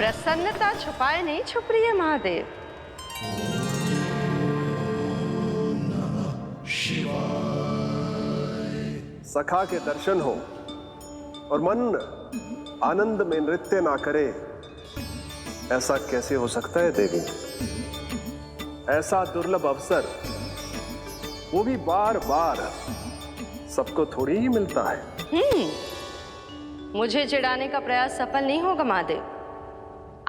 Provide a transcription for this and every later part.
प्रसन्नता छुपाए नहीं छुप रही है महादेव। सखा के दर्शन हो और मन आनंद में नृत्य ना करे, ऐसा कैसे हो सकता है देवी? ऐसा दुर्लभ अवसर, वो भी बार बार, सबको थोड़ी ही मिलता है। मुझे चिढ़ाने का प्रयास सफल नहीं होगा महादेव।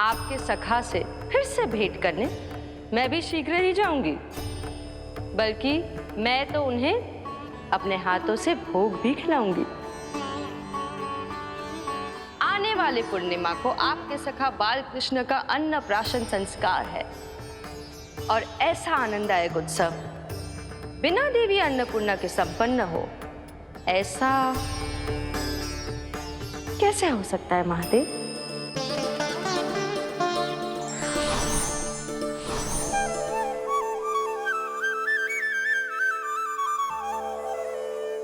आपके सखा से फिर से भेंट करने मैं भी शीघ्र ही जाऊंगी, बल्कि मैं तो उन्हें अपने हाथों से भोग भी खिलाऊंगी। आने वाले पूर्णिमा को आपके सखा बाल कृष्ण का अन्नप्राशन संस्कार है और ऐसा आनंददायक उत्सव बिना देवी अन्नपूर्णा के संपन्न हो, ऐसा कैसे हो सकता है महादेव?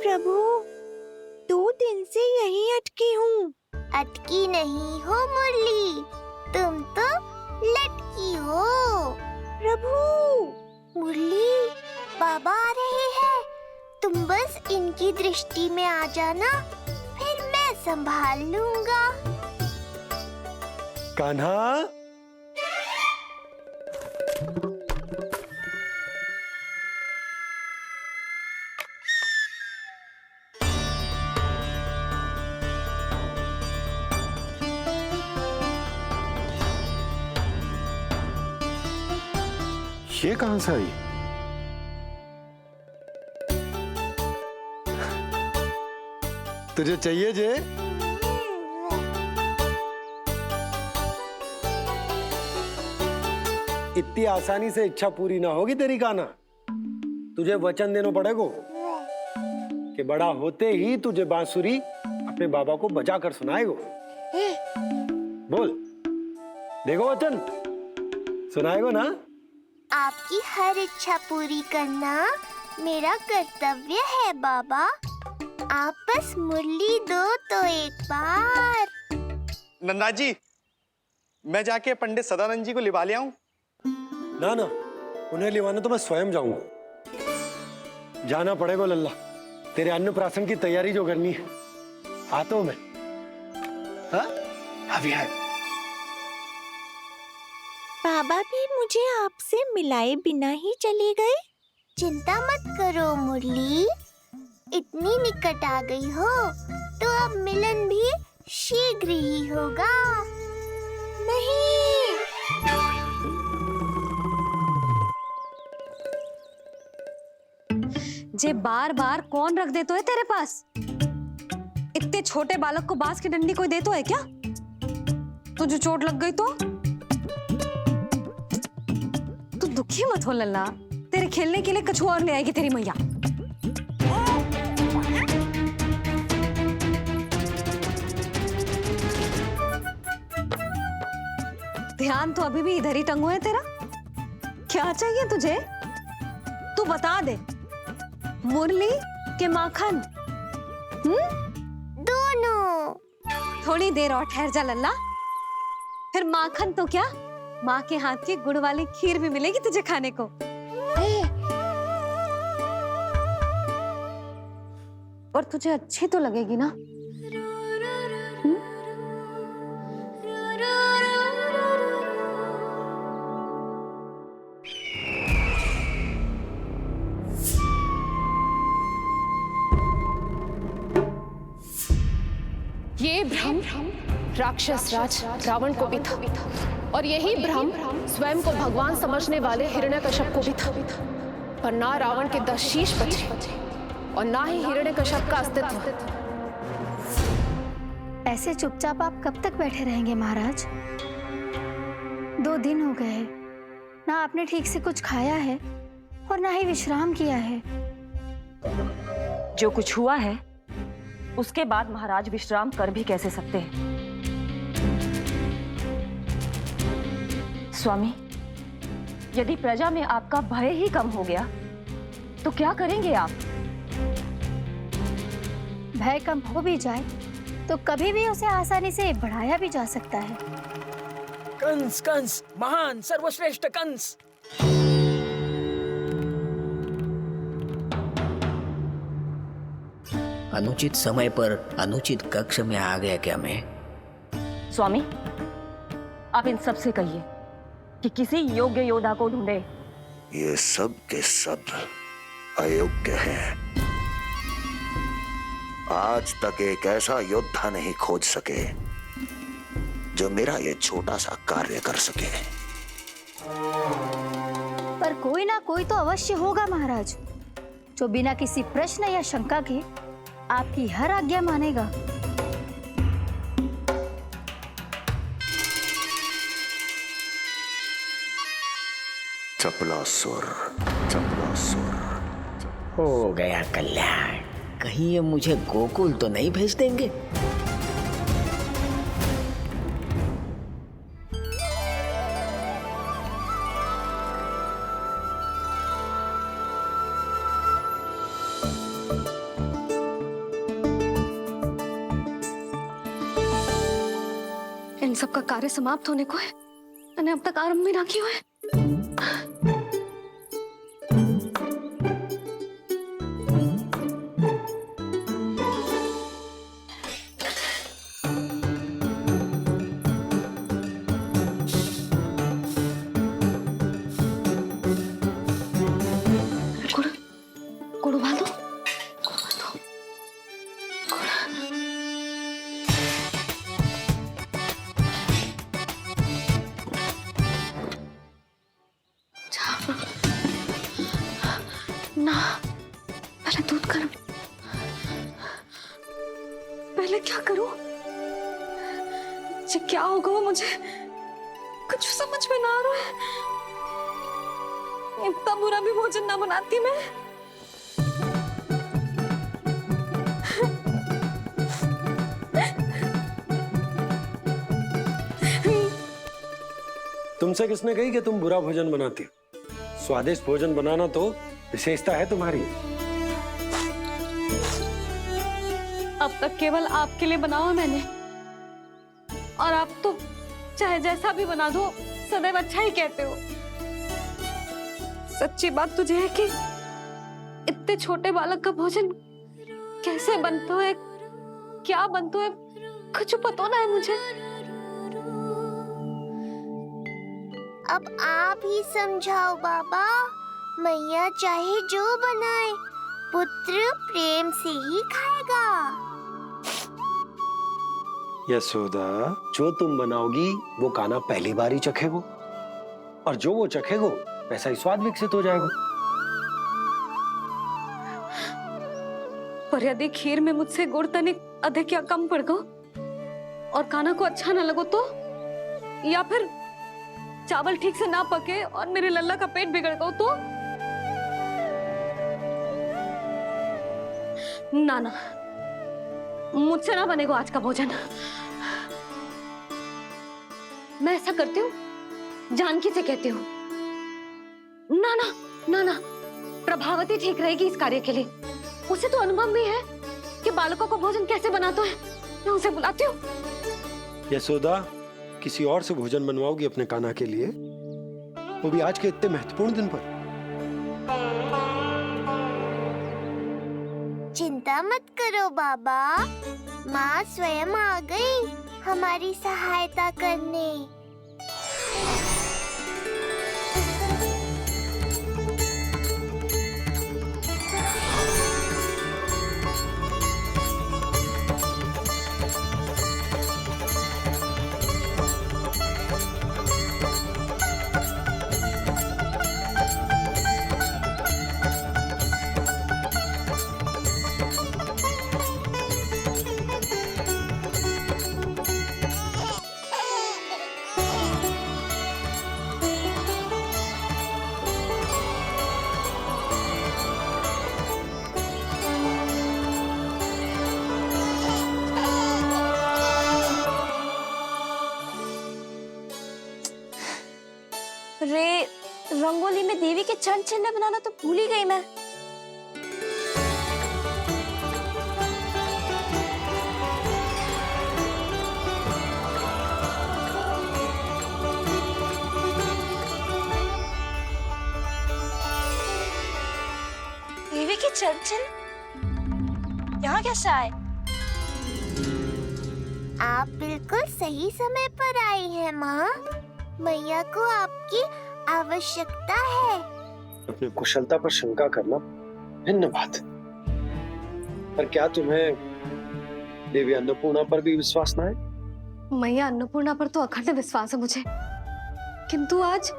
प्रभु, 2 दिन से यहीं अटकी हूँ। अटकी नहीं हो मुरली, तुम तो लटकी हो। प्रभु, मुरली, बाबा आ रहे हैं, तुम बस इनकी दृष्टि में आ जाना, फिर मैं संभाल लूंगा। कान्हा, ये कहां से आई? तुझे चाहिए जे? इतनी आसानी से इच्छा पूरी ना होगी तेरी कान्हा। तुझे वचन देना पड़ेगा कि बड़ा होते ही तुझे बांसुरी अपने बाबा को बजा कर सुनाएगो। बोल, देखो वचन सुनाएगो ना? आपकी हर इच्छा पूरी करना मेरा कर्तव्य है बाबा। आप बस मुरली दो तो एक बार। नन्ना जी, मैं जाके पंडित सदानंद जी को लिवा ले आऊं? ना ना, उन्हें लिवाने तो मैं स्वयं जाऊंगा। जाना पड़ेगा लल्ला, तेरे अन्नप्राशन की तैयारी जो करनी है। आता हूं मैं। हाँ? अभी है। बाबा भी मुझे आपसे मिलाए बिना ही चले गए। चिंता मत करो मुरली, इतनी निकट आ गई हो तो अब मिलन भी शीघ्र ही होगा। नहीं, जे बार बार कौन रख दे तो है तेरे पास? इतने छोटे बालक को बांस की डंडी कोई दे तो है क्या? तुझे चोट लग गई तो? तू दुखी मत हो लल्ला, तेरे खेलने के लिए कछुआ और ले आएगी तेरी मैया। ध्यान तो अभी भी इधर ही टंगो है तेरा। क्या चाहिए तुझे? तू बता दे। मुरली के माखन? दोनों। थोड़ी देर और ठहर जा लल्ला, फिर माखन तो क्या, माँ के हाथ की गुड़ वाली खीर भी मिलेगी तुझे खाने को। और तुझे अच्छी तो लगेगी ना? ये भ्रम राक्षस राज रावण को भी था और यही भ्रम स्वयं को भगवान समझने वाले हिरण्यकश्यप को भी था। पर ना रावण के 10 शीश बचे और ना ही हिरण्यकश्यप का अस्तित्व। ऐसे चुपचाप आप कब तक बैठे रहेंगे महाराज? 2 दिन हो गए, ना आपने ठीक से कुछ खाया है और ना ही विश्राम किया है। जो कुछ हुआ है उसके बाद महाराज विश्राम कर भी कैसे सकते हैं? स्वामी, यदि प्रजा में आपका भय ही कम हो गया तो क्या करेंगे आप? भय कम हो भी जाए तो कभी भी उसे आसानी से बढ़ाया भी जा सकता है। कंस कंस महान सर्वश्रेष्ठ कंस। अनुचित समय पर अनुचित कक्ष में आ गया क्या मैं? स्वामी, आप इन सब से कहिए कि किसी योग्य योद्धा को ढूंढे। ये सब के सब अयोग्य हैं। आज तक एक ऐसा योद्धा नहीं खोज सके जो मेरा ये छोटा सा कार्य कर सके। पर कोई ना कोई तो अवश्य होगा महाराज, जो बिना किसी प्रश्न या शंका के आपकी हर आज्ञा मानेगा। चपलासुर, चपलासुर। हो गया कल्याण। कहीं ये मुझे गोकुल तो नहीं भेज देंगे? इन सब का कार्य समाप्त होने को है, मैंने अब तक आरंभ भी ना किया है। गुड़ उबाल दो। ना, पहले दूध गर्म। पहले क्या करूं? ये क्या होगा वो मुझे कुछ समझ में ना आ रहा है। इतना बुरा भी भोजन ना बनाती मैं। तुमसे किसने कही कि तुम बुरा भोजन बनाती हो? स्वादिष्ट भोजन बनाना तो विशेषता है तुम्हारी। अब तक केवल आपके लिए बनाओ है मैंने, और आप तो चाहे जैसा भी बना दो सदैव अच्छा ही कहते हो। सच्ची बात तुझे है कि इतने छोटे बालक का भोजन कैसे बनता है, क्या बनता है, कुछ पता ना है मुझे। अब आप ही समझाओ बाबा। मैया चाहे जो बनाए, पुत्र प्रेम से ही खाएगा। यशोदा, जो तुम बनाओगी वो कान्हा पहली बार ही चखेगो, और जो वो चखेगो वैसा ही स्वाद विकसित हो जाएगा। पर यदि खीर में मुझसे गुड़ तनिक अधिक या कम पड़ गो और कान्हा को अच्छा ना लगो तो, या फिर चावल ठीक से ना पके और मेरे लल्ला का पेट बिगड़ गो तो? ना ना, मुझसे ना बनेगा आज का भोजन। मैं ऐसा करती हूँ, जानकी से कहती हूँ। ना ना ना ना, प्रभावती ठीक रहेगी इस कार्य के लिए। उसे तो अनुभव भी है कि बालकों को भोजन कैसे बनाता है। मैं उसे बुलाती हूँ। यशोदा, किसी और से भोजन बनवाओगी अपने कान्हा के लिए, वो भी आज के इतने महत्वपूर्ण दिन पर? चिंता मत करो बाबा, माँ स्वयं आ गई हमारी सहायता करने। रे, रंगोली में देवी के चरण चिन्ह बनाना तो भूल ही गई मैं। देवी की चंचल यहाँ कैसे आए? आप बिल्कुल सही समय पर आई हैं माँ। मैया को आपकी आवश्यकता है। अपनी कुशलता पर शंका करना भिन्न बात है, पर क्या तुम्हें देवी अन्नपूर्णा पर भी विश्वास ना है? मैया अन्नपूर्णा पर तो अखंड विश्वास है मुझे, किंतु आज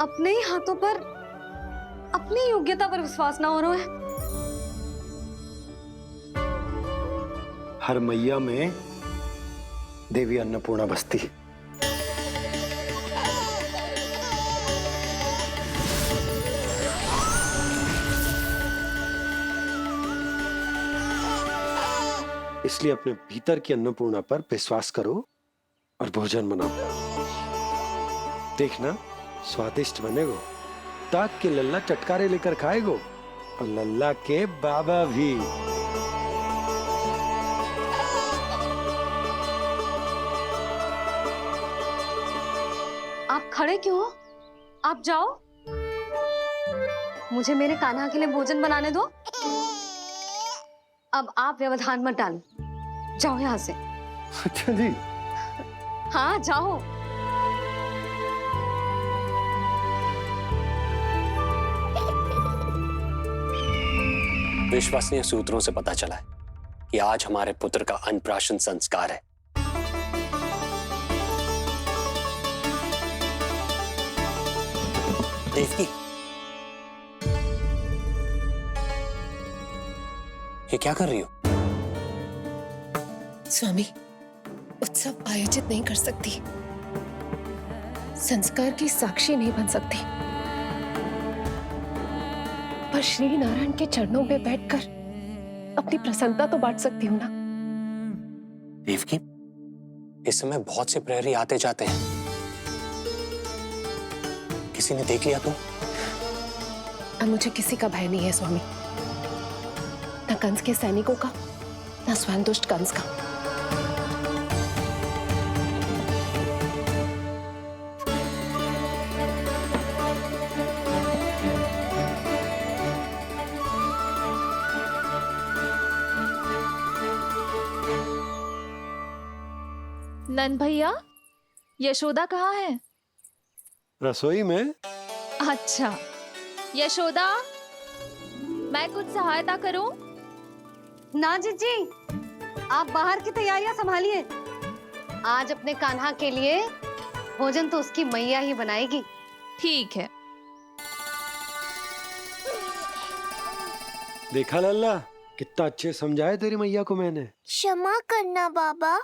अपने ही हाथों पर अपनी योग्यता पर विश्वास ना हो रहा है। हर मैया में देवी अन्नपूर्णा बसती है। इसलिए अपने भीतर की अन्नपूर्णा पर विश्वास करो और भोजन बनाओ। देखना स्वादिष्ट बनेगो। ताक के लल्ला चटकारे लेकर खाएगो और लल्ला के बाबा भी। आप खड़े क्यों हो? आप जाओ, मुझे मेरे कान्हा के लिए भोजन बनाने दो। अब आप व्यवधान मत डालो, जाओ यहाँ से। अच्छा जी। हाँ जाओ। विश्वसनीय सूत्रों से पता चला है कि आज हमारे पुत्र का अन्नप्राशन संस्कार है। देवकी, ये क्या कर रही हो? स्वामी, उत्सव आयोजित नहीं कर सकती, संस्कार की साक्षी नहीं बन सकती, पर श्री नारायण के चरणों में बैठकर अपनी प्रसन्नता तो बांट सकती हूँ ना। देवकी, इस समय बहुत से प्रहरी आते जाते हैं, किसी ने देख लिया तो? अब मुझे किसी का भय नहीं है स्वामी, न कंस के सैनिकों का, न स्वयं दुष्ट कंस का। नंद भैया, यशोदा कहाँ है? रसोई में। अच्छा, यशोदा, मैं कुछ सहायता करूं? ना जीजी, आप बाहर की तैयारियां संभालिए। आज अपने कान्हा के लिए भोजन तो उसकी मैया ही बनाएगी। ठीक है। देखा लल्ला, कितना अच्छे समझाया तेरी मैया को मैंने। क्षमा करना बाबा,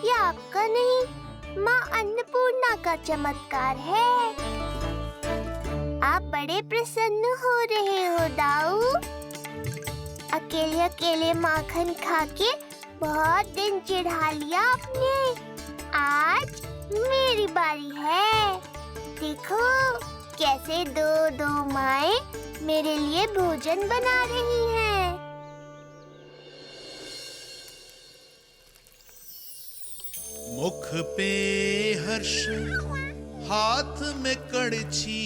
ये आपका नहीं, माँ अन्नपूर्णा का चमत्कार है। आप बड़े प्रसन्न हो रहे हो दाऊ। अकेले अकेले माखन खा के बहुत दिन चिढ़ा लिया आपने। आज मेरी बारी है। देखो कैसे दो दो माएं मेरे लिए भोजन बना रही हैं। मुख पे हर्ष, हाथ में कड़छी,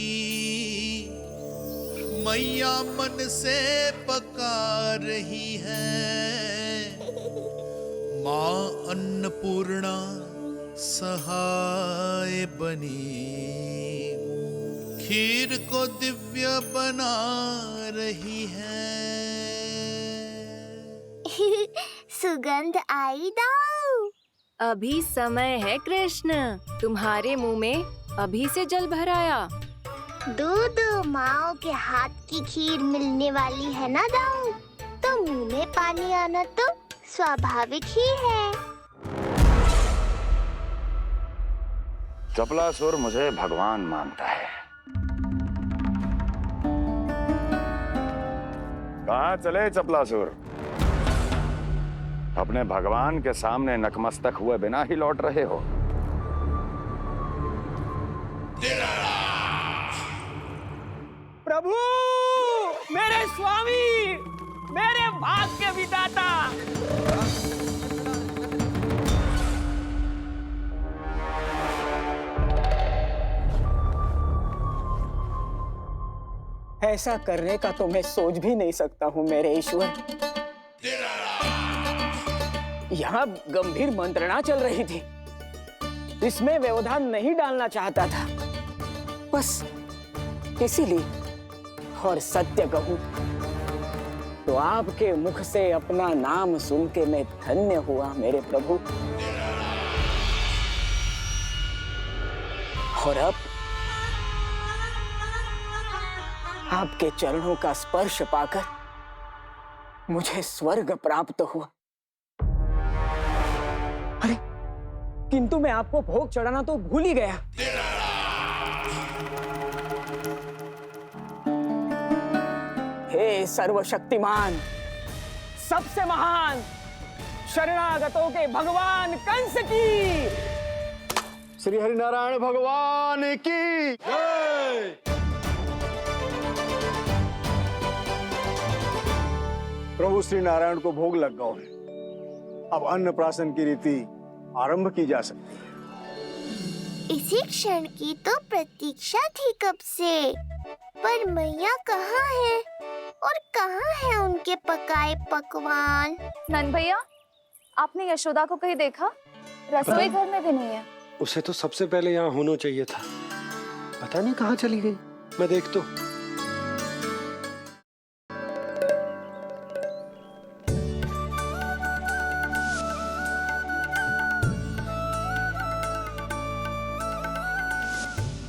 मैया मन से पका रही है। माँ अन्नपूर्णा सहाय बनी, खीर को दिव्य बना रही है। सुगंध आई दाऊ। अभी समय है कृष्ण, तुम्हारे मुंह में अभी से जल भर आया। दो माओ के हाथ की खीर मिलने वाली है ना दाऊ, तो मुंह में पानी आना तो स्वाभाविक ही है। चपलासुर मुझे भगवान मानता है। कहाँ चले चपलासुर? अपने भगवान के सामने नतमस्तक हुए बिना ही लौट रहे हो। प्रभु, मेरे स्वामी, मेरे भाग्य विधाता। ऐसा करने का तो मैं सोच भी नहीं सकता हूँ मेरे ईश्वर। यहाँ गंभीर मंत्रणा चल रही थी, इसमें व्यवधान नहीं डालना चाहता था, बस इसीलिए। और सत्य कहूं तो आपके मुख से अपना नाम सुन के मैं धन्य हुआ मेरे प्रभु। और अब आपके चरणों का स्पर्श पाकर मुझे स्वर्ग प्राप्त हुआ। अरे किंतु मैं आपको भोग चढ़ाना तो भूल ही गया। हे सर्वशक्तिमान, सबसे महान, शरणागतों के भगवान कंस की, श्री हरिनारायण भगवान की जय। प्रभु श्री नारायण को भोग लग गया है, अब अन्नप्राशन की रीति आरंभ की जा सकती है। इसी क्षण की तो प्रतीक्षा थी कब से, पर मैया कहाँ है और कहाँ है उनके पकाए पकवान? नंद भैया, आपने यशोदा को कहीं देखा? रसोई घर में भी नहीं है। उसे तो सबसे पहले यहाँ होना चाहिए था, पता नहीं कहाँ चली गई। मैं देख तो।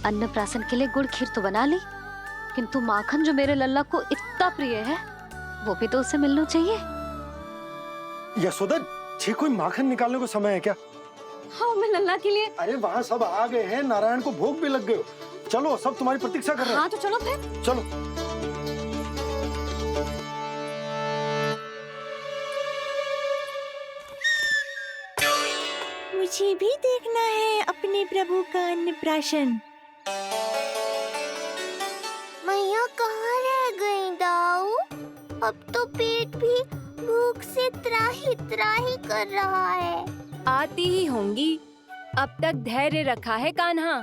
अन्नप्राशन के लिए गुड़ खीर तो बना ली, किंतु माखन जो मेरे लल्ला को इतना प्रिय है, वो भी तो उसे मिलना चाहिए। यशोदा जी, कोई माखन निकालने को समय है क्या? हाँ, मैं लल्ला के लिए। अरे वहाँ सब आ गए हैं, नारायण को भोग भी लग गए। चलो, सब तुम्हारी प्रतीक्षा कर रहे हैं। हाँ तो चलो फिर। चलो। मुझे भी देखना है अपने प्रभु का अन्नप्राशन। मैया कहाँ रह गई दाऊ? अब तो पेट भी भूख से त्राही त्राही कर रहा है। आती ही होंगी। अब तक धैर्य रखा है कान्हा,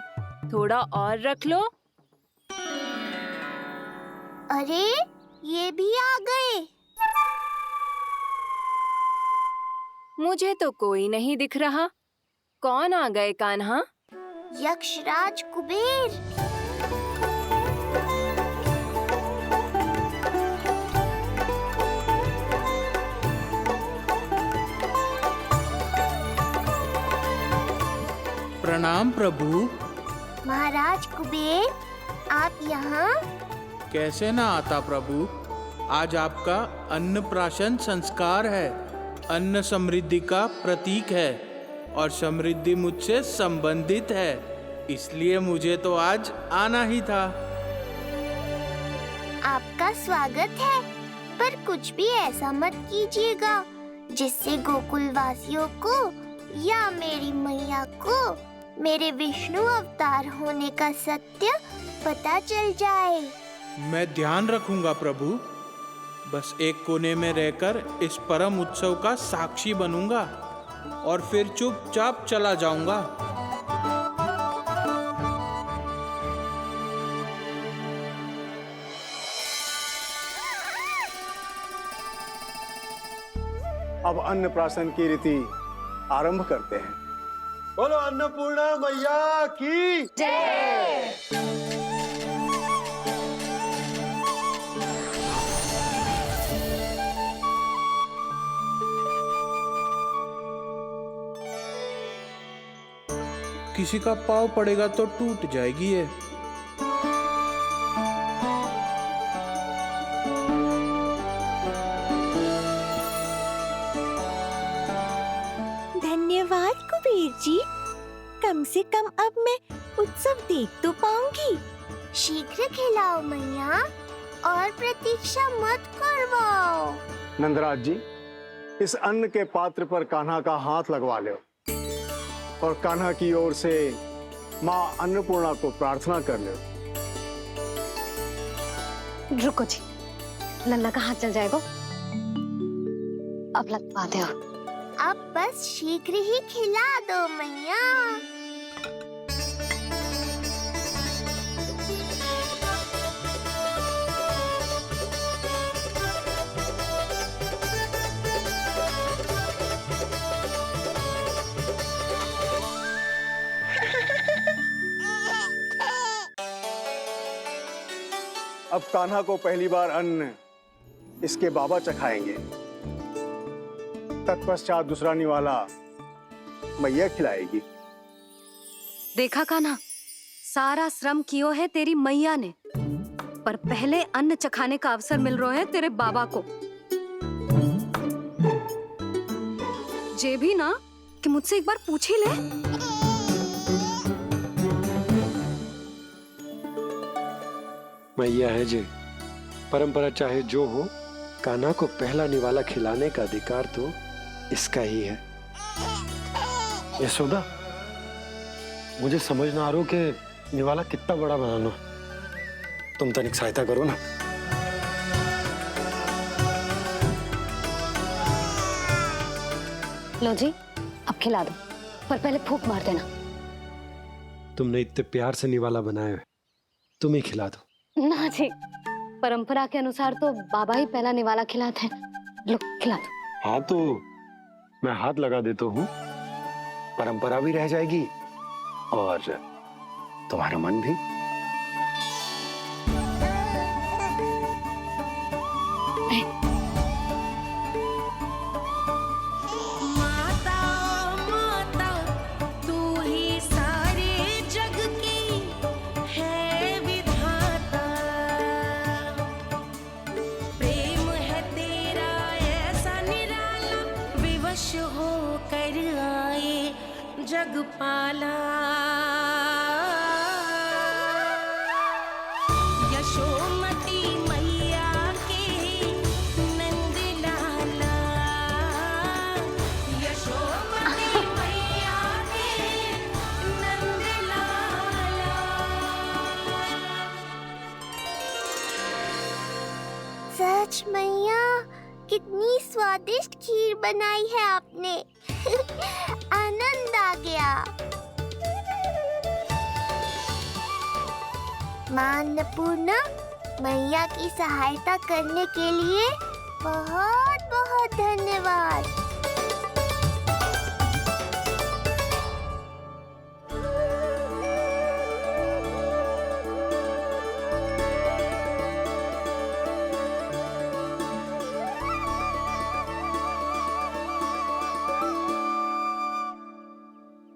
थोड़ा और रख लो। अरे ये भी आ गए। मुझे तो कोई नहीं दिख रहा। कौन आ गए कान्हा? यक्षराज कुबेर। प्रणाम प्रभु। महाराज कुबेर, आप यहाँ? कैसे ना आता प्रभु, आज आपका अन्नप्राशन संस्कार है। अन्न समृद्धि का प्रतीक है और समृद्धि मुझसे संबंधित है, इसलिए मुझे तो आज आना ही था। आपका स्वागत है, पर कुछ भी ऐसा मत कीजिएगा जिससे गोकुल वासियों को या मेरी मैया को मेरे विष्णु अवतार होने का सत्य पता चल जाए। मैं ध्यान रखूंगा प्रभु। बस एक कोने में रहकर इस परम उत्सव का साक्षी बनूंगा और फिर चुपचाप चला जाऊंगा। अब अन्नप्राशन की रीति आरंभ करते हैं। बोलो अन्नपूर्णा मैया की जय। किसी का पाँव पड़ेगा तो टूट जाएगी ये। धन्यवाद कुबेर जी, कम से कम अब मैं उत्सव देख तो पाऊंगी। शीघ्र खिलाओ मैया और प्रतीक्षा मत करवाओ। नंदराज जी, इस अन्न के पात्र पर कान्हा का हाथ लगवा लो और कान्हा की ओर से माँ अन्नपूर्णा को प्रार्थना कर लो। रुको जी, लल्ला का हाथ चल जाएगा। अब लगवा दो। अब बस शीघ्र ही खिला दो मैया। अब कान्हा को पहली बार अन्न इसके बाबा चखाएंगे। तत्पश्चात दूसरा निवाला मैया खिलाएगी। देखा कान्हा, सारा श्रम कियो है तेरी मैया ने, पर पहले अन्न चखाने का अवसर मिल रहा है तेरे बाबा को। जे भी ना कि मुझसे एक बार पूछ ही ले। मैया है जी, परंपरा चाहे जो हो, कान्हा को पहला निवाला खिलाने का अधिकार तो इसका ही है। यशोदा, मुझे समझ ना आ रहा कि निवाला कितना बड़ा बनाना। तुम तनिक सहायता करो ना। लो जी, अब खिला दो, पर पहले फूंक मार देना। तुमने इतने प्यार से निवाला बनाया है, तुम ही खिला दो। ना जी, परंपरा के अनुसार तो बाबा ही पहला निवाला खिलाते हैं। लो खिला दो। हाँ तो मैं हाथ लगा देता हूँ, परंपरा भी रह जाएगी और तुम्हारा मन भी। जगपाला यशोमती मैया के नंद लाला, यशोमती मैया के नंद लाला। सच मैया, कितनी स्वादिष्ट खीर बनाई है आपने। आनंद आ गया। मां अन्नपूर्णा, मैया की सहायता करने के लिए बहुत बहुत धन्यवाद।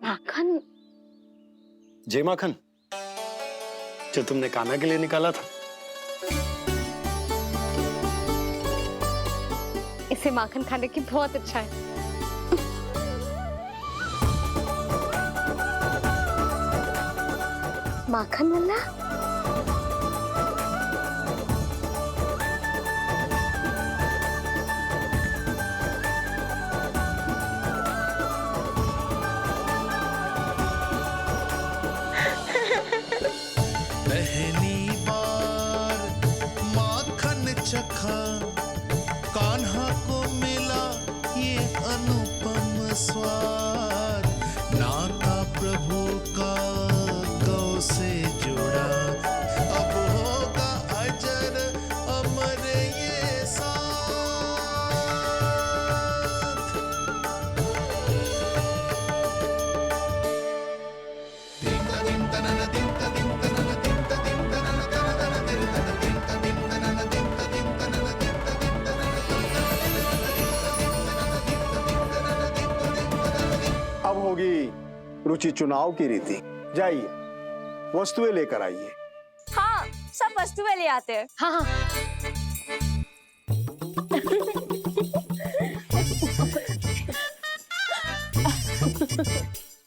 माखन? जे माखन जो तुमने कान्हा के लिए निकाला था। इसे माखन खाने की बहुत इच्छा है। माखन वाला? पहली बार माखन चखा, कान्हा को मिला ये अनुपम स्वाद। नाता प्रभु का गौ से जुड़ा, अब होगा अजर अमर ये साथ। अब होगी रुचि चुनाव की रीति। जाइए, वस्तुएं लेकर आइए। हाँ, सब वस्तुएं ले आते हैं। हाँ हाँ।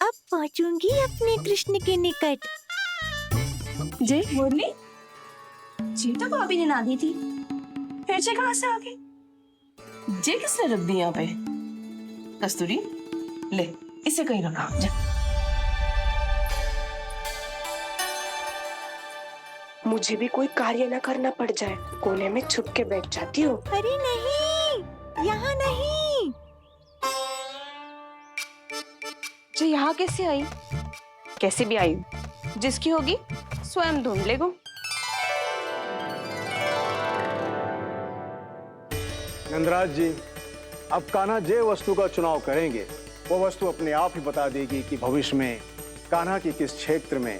अब पहुंचूंगी अपने कृष्ण के निकट। जय मुरली, जी तो भाभी ने ना दी थी, फिर से कहाँ से आ गई? जे किसने रख दी यहाँ पे? कस्तूरी, ले इसे कहीं रखा जा। मुझे भी कोई कार्य न करना पड़ जाए, कोने में छुप के बैठ जाती हूँ। अरे नहीं, यहाँ नहीं। जो यहाँ कैसे आई? कैसे भी आई, जिसकी होगी स्वयं ढूंढ लेगो। नंदराज जी, अब कान्हा जे वस्तु का चुनाव करेंगे, वो वस्तु अपने आप ही बता देगी कि भविष्य में कान्हा की किस क्षेत्र में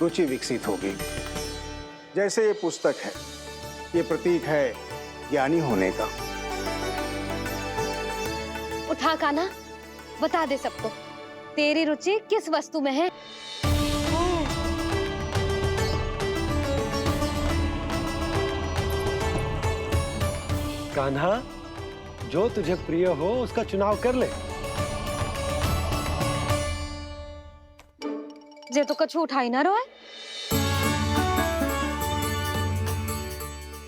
रुचि विकसित होगी। जैसे ये पुस्तक है, ये प्रतीक है ज्ञानी होने का। उठा कान्हा, बता दे सबको तेरी रुचि किस वस्तु में है। कान्हा, जो तुझे प्रिय हो उसका चुनाव कर ले। जे तो कछु उठाई ना रोए।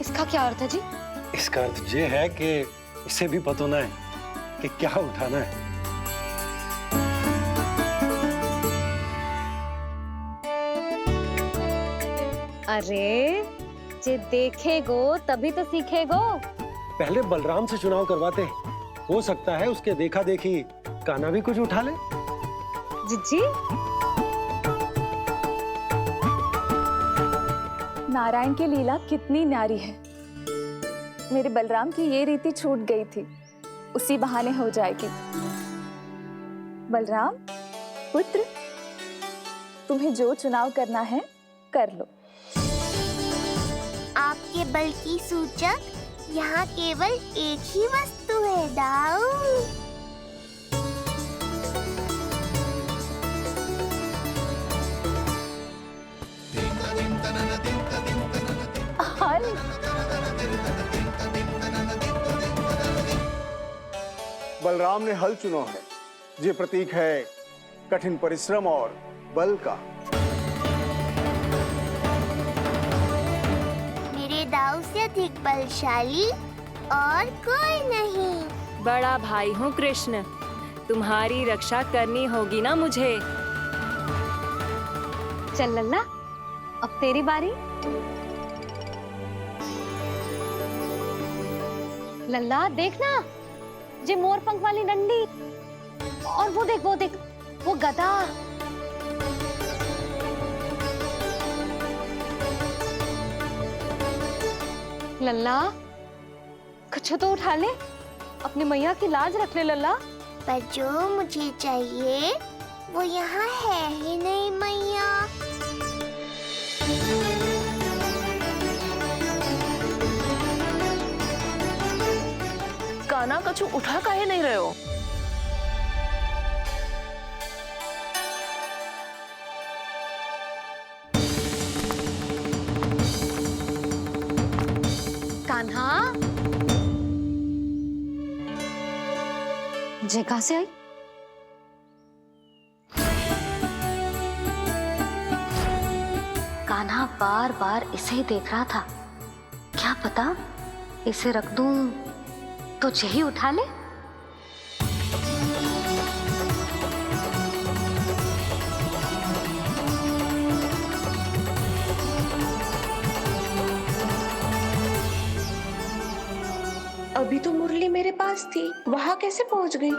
इसका क्या अर्थ है जी? इसका अर्थ ये है कि इसे भी पता ना है कि क्या उठाना है। अरे जे देखेगो तभी तो सीखेगो। पहले बलराम से चुनाव करवाते हैं, हो सकता है उसके देखा देखी कान्हा भी कुछ उठा ले। जिज्जी, नारायण की लीला कितनी न्यारी है। मेरे बलराम की ये रीति छूट गई थी, उसी बहाने हो जाएगी। बलराम पुत्र, तुम्हें जो चुनाव करना है कर लो। आपके बल की सूचक यहाँ केवल एक ही वस्तु है दाऊ। बलराम ने हल चुना है, ये प्रतीक है कठिन परिश्रम और बल का। मेरे दाऊ से अधिक बलशाली और कोई नहीं। बड़ा भाई हूँ कृष्ण, तुम्हारी रक्षा करनी होगी ना मुझे। चल लल्ला, अब तेरी बारी। लल्ला देखना, ये मोर पंख वाली डंडी, और वो देख वो गदा। लल्ला कुछ तो उठा ले, अपनी मैया की लाज रख ले लल्ला। पर जो मुझे चाहिए वो यहाँ है ही नहीं मैया। कान्हा कछु उठा काहे नहीं रहे हो? कान्हा, जे कहां से आई? कान्हा बार बार इसे ही देख रहा था। क्या पता इसे रख दूं तो यही उठा ले। अभी तो मुरली मेरे पास थी, वहां कैसे पहुंच गई?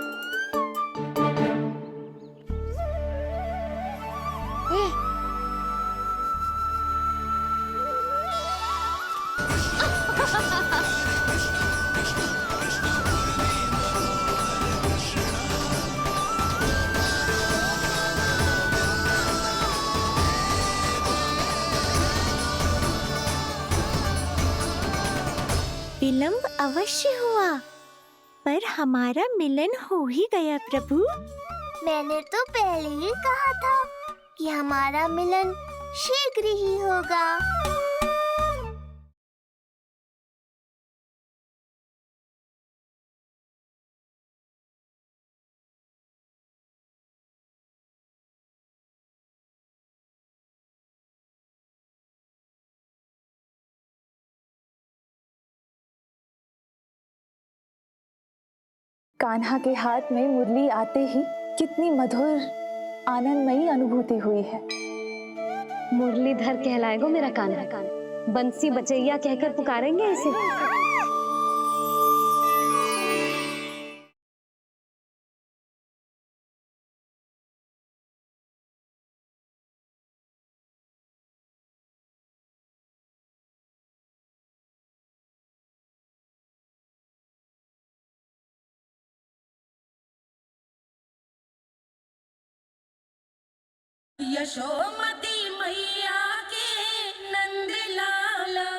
विलंब अवश्य हुआ, पर हमारा मिलन हो ही गया प्रभु। मैंने तो पहले ही कहा था कि हमारा मिलन शीघ्र ही होगा। कान्हा के हाथ में मुरली आते ही कितनी मधुर आनंदमयी अनुभूति हुई है। मुरलीधर कहलाएगो मेरा कान्हा, बंसी बचैया कहकर पुकारेंगे ऐसे। यशोमती मैया के नंद लाला।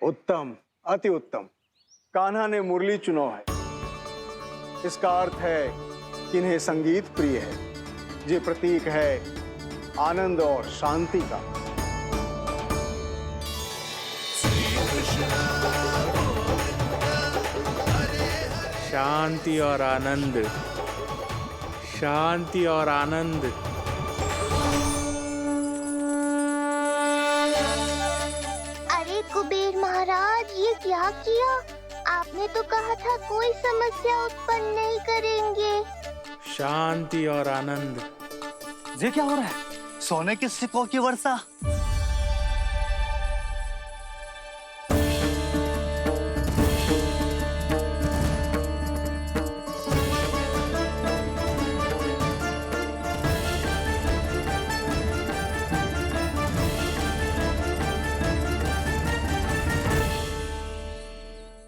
उत्तम, अति उत्तम। कान्हा ने मुरली चुना है, इसका अर्थ है कि इन्हें संगीत प्रिय है। ये प्रतीक है आनंद और शांति का। शांति और आनंद, शांति और आनंद। अरे कुबेर महाराज, ये क्या किया? आपने तो कहा था कोई समस्या उत्पन्न नहीं करेंगे। शांति और आनंद। ये क्या हो रहा है? सोने के सिक्कों की वर्षा।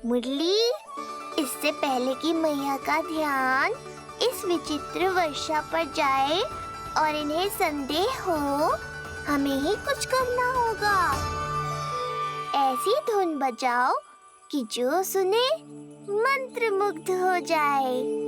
मुरली, इससे पहले कि मैया का ध्यान इस विचित्र वर्षा पर जाए और इन्हें संदेह हो, हमें ही कुछ करना होगा। ऐसी धुन बजाओ कि जो सुने मंत्रमुग्ध हो जाए।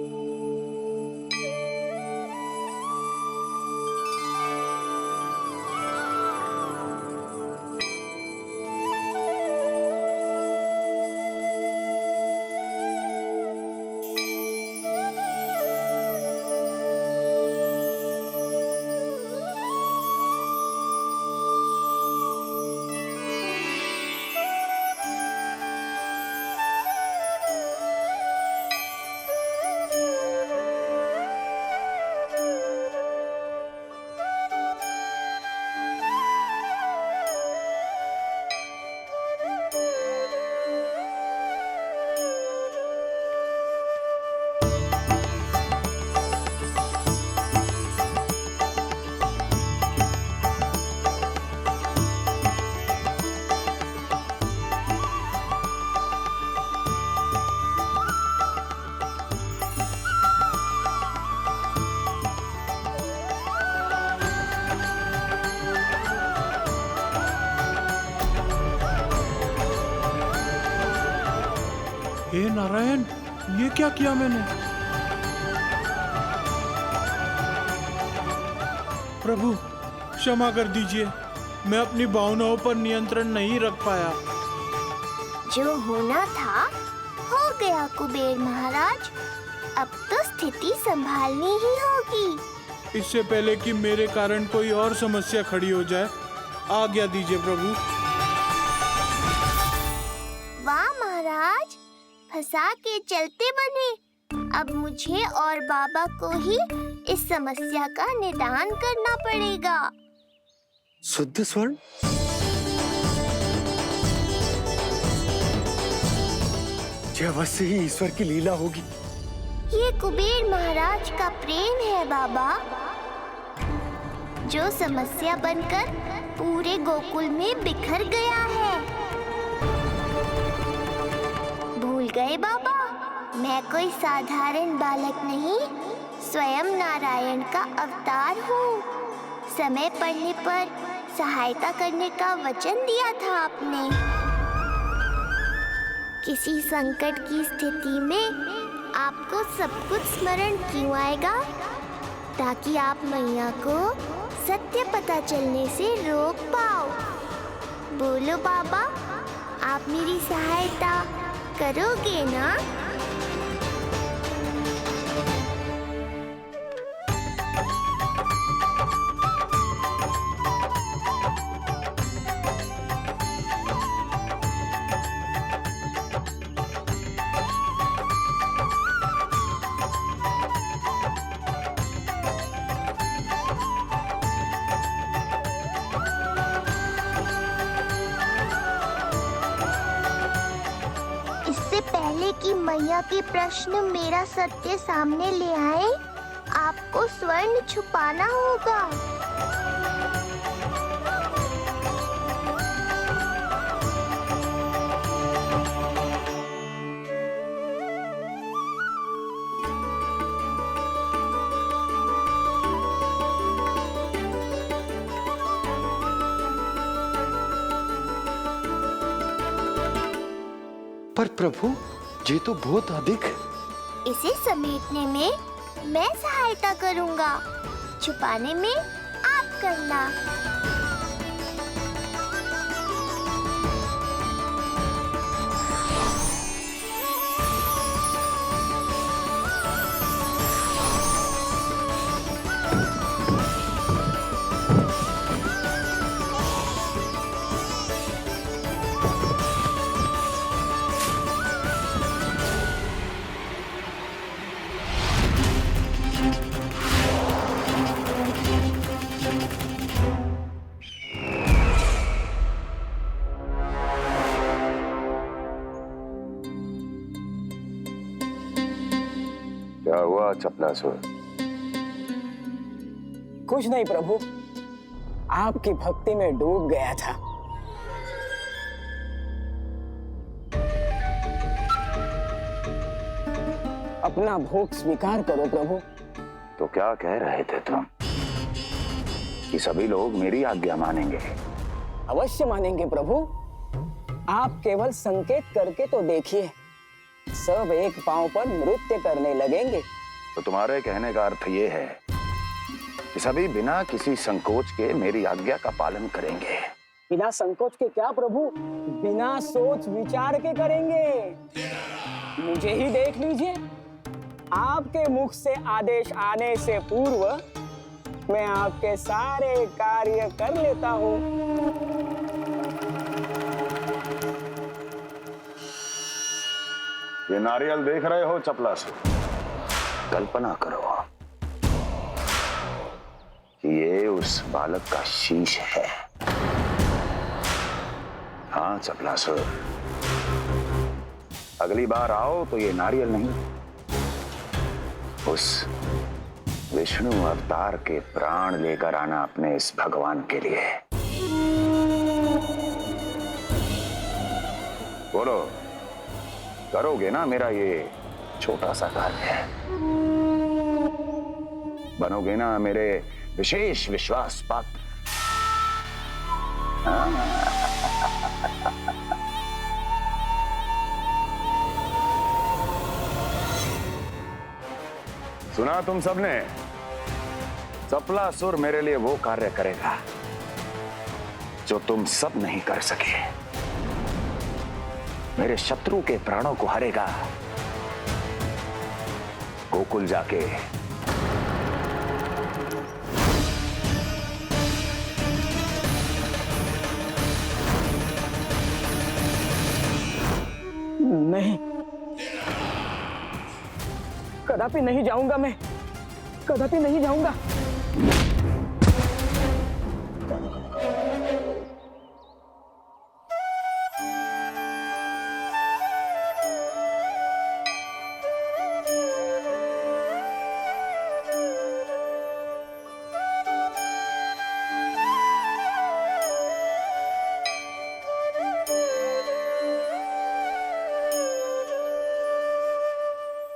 हे नारायण, ये क्या किया मैंने? प्रभु क्षमा कर दीजिए, मैं अपनी भावनाओं पर नियंत्रण नहीं रख पाया। जो होना था हो गया कुबेर महाराज। अब तो स्थिति संभालनी ही होगी। इससे पहले कि मेरे कारण कोई और समस्या खड़ी हो जाए, आज्ञा दीजिए प्रभु। वाह महाराज, फंसा के चलते बने। अब मुझे और बाबा को ही इस समस्या का निदान करना पड़ेगा। शुद्ध स्वर्ण? यह अवश्य ही ईश्वर की लीला होगी। ये कुबेर महाराज का प्रेम है बाबा, जो समस्या बनकर पूरे गोकुल में बिखर गया है। भूल गए बाबा, मैं कोई साधारण बालक नहीं, स्वयं नारायण का अवतार हूँ। समय पड़ने पर सहायता करने का वचन दिया था आपने। किसी संकट की स्थिति में आपको सब कुछ स्मरण क्यों आएगा? ताकि आप मैया को सत्य पता चलने से रोक पाओ। बोलो बाबा, आप मेरी सहायता करोगे ना? इससे पहले कि मैया के प्रश्न मेरा सत्य सामने ले आए, आपको स्वर्ण छुपाना होगा। पर प्रभु ये तो बहुत अधिक है। इसे समेटने में मैं सहायता करूंगा, छुपाने में आप करना। क्या हुआ चपलासुर? कुछ नहीं प्रभु, आपकी भक्ति में डूब गया था। अपना भोग स्वीकार करो प्रभु। तो क्या कह रहे थे तुम कि सभी लोग मेरी आज्ञा मानेंगे? अवश्य मानेंगे प्रभु। आप केवल संकेत करके तो देखिए, सब एक पांव पर नृत्य करने लगेंगे। तो तुम्हारे कहने का अर्थ ये है कि सभी बिना किसी संकोच के मेरी आज्ञा का पालन करेंगे? बिना संकोच के क्या प्रभु, बिना सोच विचार के करेंगे। मुझे ही देख लीजिए, आपके मुख से आदेश आने से पूर्व मैं आपके सारे कार्य कर लेता हूँ। ये नारियल देख रहे हो चपलासुर? कल्पना करो कि ये उस बालक का शीश है। हाँ चपलासुर, अगली बार आओ तो ये नारियल नहीं, उस विष्णु अवतार के प्राण लेकर आना अपने इस भगवान के लिए। बोलो, करोगे ना मेरा ये छोटा सा कार्य? बनोगे ना मेरे विशेष विश्वास पात्र? सुना तुम सबने? चपलासुर मेरे लिए वो कार्य करेगा जो तुम सब नहीं कर सके। मेरे शत्रु के प्राणों को हरेगा, गोकुल जाके नहीं, कदापि नहीं जाऊंगा मैं, कदापि नहीं जाऊंगा।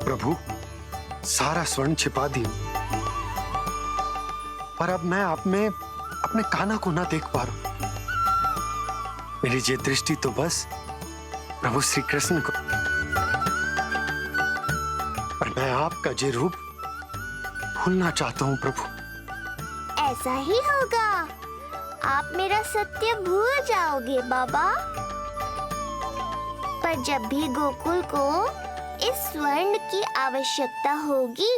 प्रभु, सारा स्वर्ण छिपा दी, पर अब मैं आप में अपने कान्हा को ना देख पा रहा हूं। मेरी ये दृष्टि तो बस प्रभु श्री कृष्ण को, पर मैं आपका ये रूप भूलना चाहता हूं प्रभु। ऐसा ही होगा, आप मेरा सत्य भूल जाओगे बाबा। पर जब भी गोकुल को इस स्वर्ण की आवश्यकता होगी,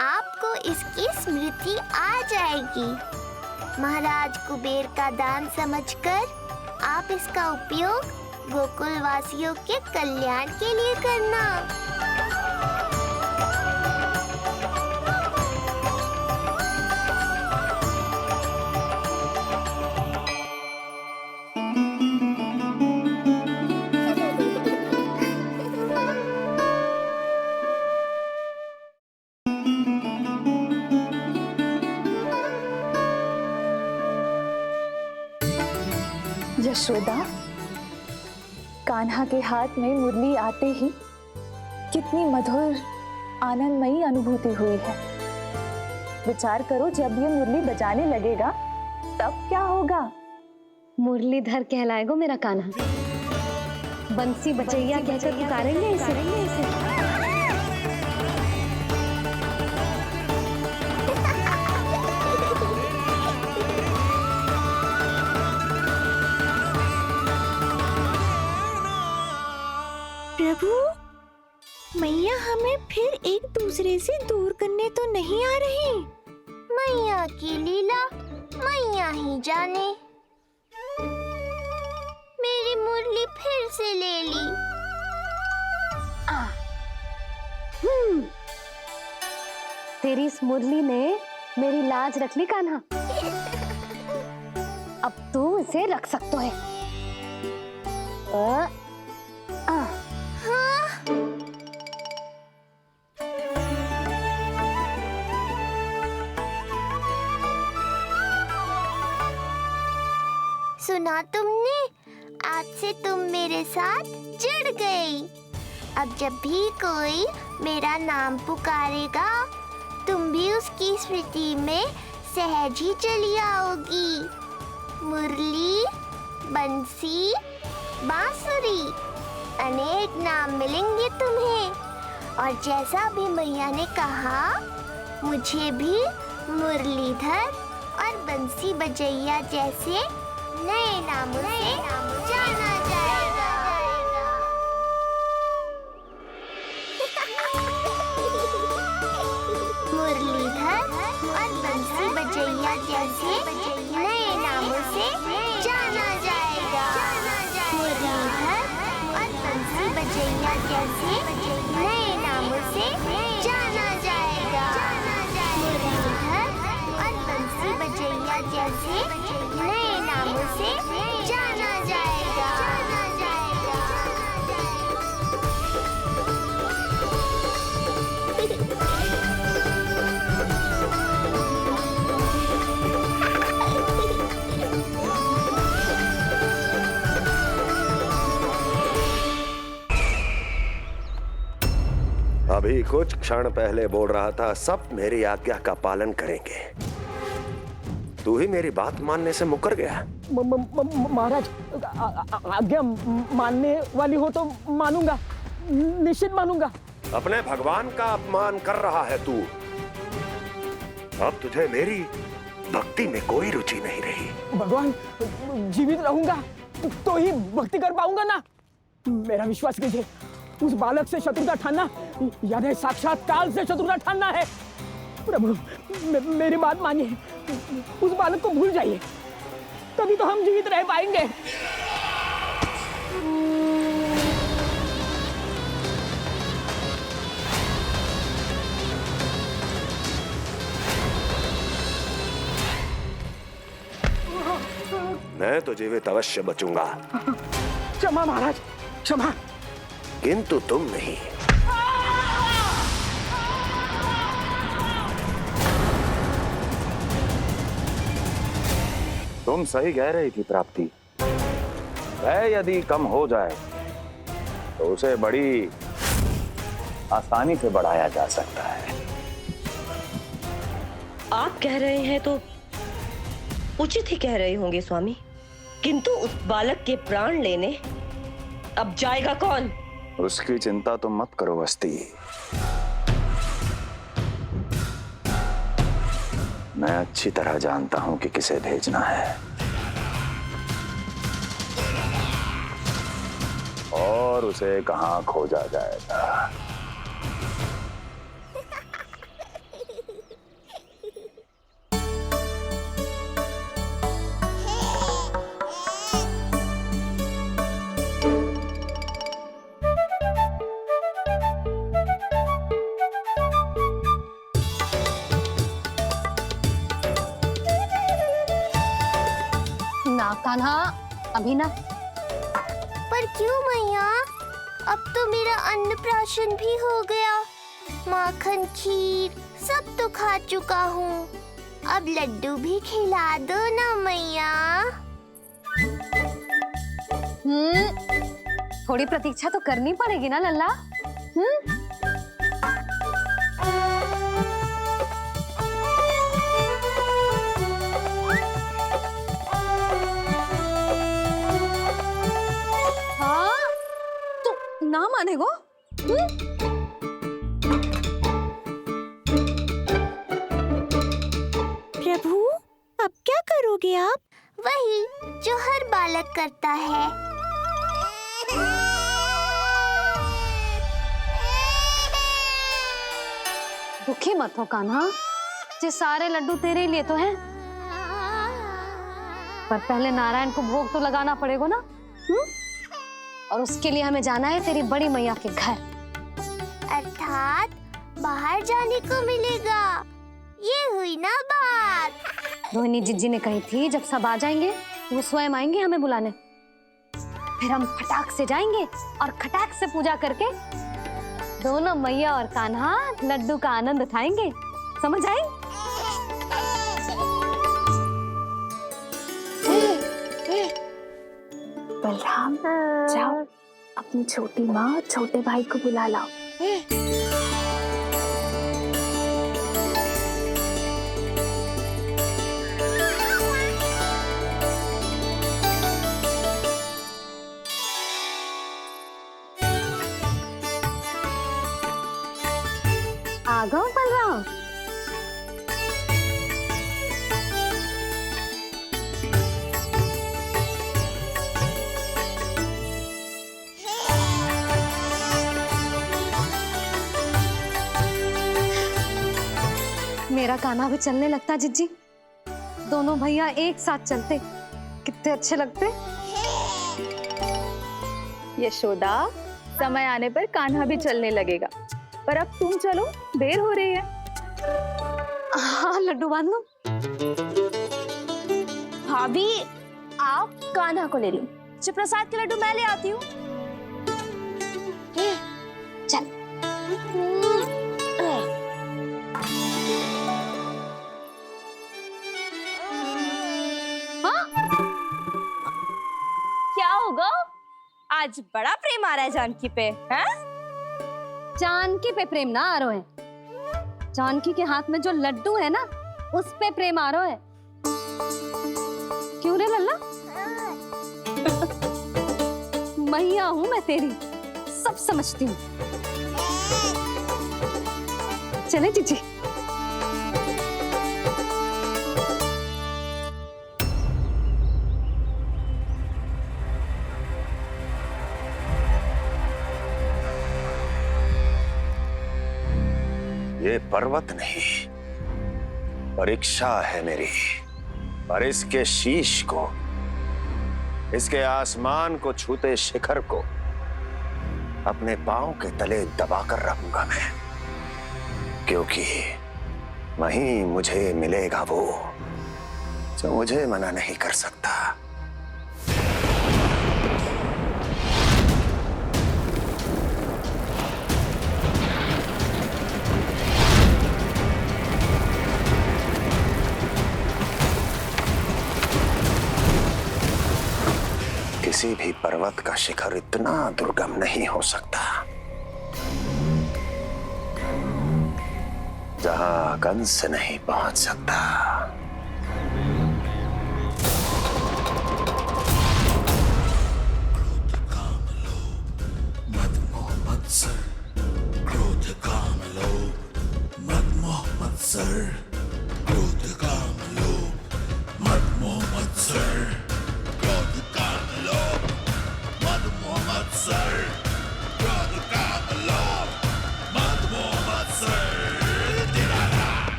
आपको इसकी स्मृति आ जाएगी। महाराज कुबेर का दान समझकर आप इसका उपयोग गोकुल वासियों के कल्याण के लिए करना। यशोदा, कान्हा के हाथ में मुरली आते ही कितनी मधुर आनंदमयी अनुभूति हुई है। विचार करो, जब ये मुरली बजाने लगेगा तब क्या होगा? मुरलीधर कहलाएगा मेरा कान्हा। बंसी बचैया कहकर पुकारेंगे इसे। प्रभु, मैया हमें फिर एक दूसरे से दूर करने तो नहीं आ रही। मैया की लीला मैया ही जाने। मेरी मुरली फिर से ले ली। तेरी इस मुरली ने मेरी लाज रख ली कान्हा। अब तू इसे रख सकता है। सुना तुमने? आज से तुम मेरे साथ जुड़ गई। अब जब भी कोई मेरा नाम पुकारेगा, तुम भी उसकी स्मृति में सहज ही चली आओगी। मुरली, बंसी, बांसुरी, अनेक नाम मिलेंगे तुम्हें। और जैसा भी मैया ने कहा, मुझे भी मुरलीधर और बंसी बजैया जैसे नए नामों से जाना जाएगा। मुरलीधर और बंसी बजैया जैसे नए नामों से जाना जाएगा। मुरलीधर और बंसी बजैया जैसे नए नामों से जाना जाएगा। मुरलीधर और बंसी बजैया जैसे नए नामों से जाना जाएगा। अभी कुछ क्षण पहले बोल रहा था सब मेरी आज्ञा का पालन करेंगे। तू ही मेरी बात मानने से मुकर गया। महाराज, आज्ञा मानने वाली हो तो मानूंगा, निश्चित मानूंगा। अपने भगवान का अपमान कर रहा है तू। अब तुझे मेरी भक्ति में कोई रुचि नहीं रही। भगवान, जीवित रहूंगा तो ही भक्ति कर पाऊंगा ना। मेरा विश्वास कीजिए, उस बालक से शत्रुता ठानना यानी साक्षात काल से शत्रुता ठानना है। प्रभु, मेरी बात मानिए, उस बालक को भूल जाइए, तभी तो हम जीवित रह पाएंगे। मैं तो जीवित अवश्य बचूंगा। क्षमा महाराज, क्षमा। किंतु तुम नहीं। तुम सही कह रही थी प्राप्ति। भय यदि कम हो जाए तो उसे बड़ी आसानी से बढ़ाया जा सकता है। आप कह रहे हैं तो उचित ही कह रहे होंगे स्वामी, किंतु उस बालक के प्राण लेने अब जाएगा कौन? उसकी चिंता तुम मत करो वस्ती। मैं अच्छी तरह जानता हूं कि किसे भेजना है और उसे कहां खोजा जाएगा। कान्हा, अभी ना। पर क्यों मैया? अब तो मेरा अन्नप्राशन भी हो गया। माखन, खीर सब तो खा चुका हूँ। अब लड्डू भी खिला दो ना मैया। थोड़ी प्रतीक्षा तो करनी पड़ेगी ना लल्ला। बुलाने को? प्रभु, अब क्या करोगे आप? वही जो हर बालक करता है। दुखी मत हो कान्हा, ये सारे लड्डू तेरे ही लिए तो हैं। पर पहले नारायण को भोग तो लगाना पड़ेगा ना। और उसके लिए हमें जाना है तेरी बड़ी मैया के घर। अर्थात बाहर जाने को मिलेगा, ये हुई ना बात। रोहिणी जीजी ने कही थी जब सब आ जाएंगे वो स्वयं आएंगे हमें बुलाने। फिर हम फटाक से जाएंगे और खटाक से पूजा करके दोनों मैया और कान्हा लड्डू का आनंद उठाएंगे। समझ आई? बलराम, जाओ अपनी छोटी माँ और छोटे भाई को बुला लाओ। आ गओ बलराम। मेरा कान्हा भी चलने लगता जिज्जी। दोनों भैया एक साथ चलते कितने अच्छे लगते। यशोदा, समय आने पर कान्हा भी चलने लगेगा, पर अब तुम चलो, देर हो रही है। हाँ, लड्डू बांध लो। भाभी, आप कान्हा को ले लो, प्रसाद के लड्डू मैं ले आती हूँ। चल। क्या होगा? आज बड़ा प्रेम आ रहा है जानकी पे, हैं? जानकी पे प्रेम ना आ रहा है, जानकी के हाथ में जो लड्डू है ना उस पे प्रेम आ रहा है। क्यों रे लल्ला? मैया हूं मैं तेरी, सब समझती हूँ। चले जीजी। ये पर्वत नहीं, परीक्षा है मेरी। पर इसके शीश को, इसके आसमान को छूते शिखर को अपने पांव के तले दबाकर रखूंगा मैं, क्योंकि वहीं मुझे मिलेगा वो जो मुझे मना नहीं कर सकता। किसी भी पर्वत का शिखर इतना दुर्गम नहीं हो सकता जहां कंस नहीं पहुंच सकता। क्रोध काम लोभ मद मोह मत्सर, क्रोध काम लोभ मद मोह मत्सर, क्रोध काम लोभ मद मोह मत्सर, क्रोध काम लोभ मद मोह मत्सर।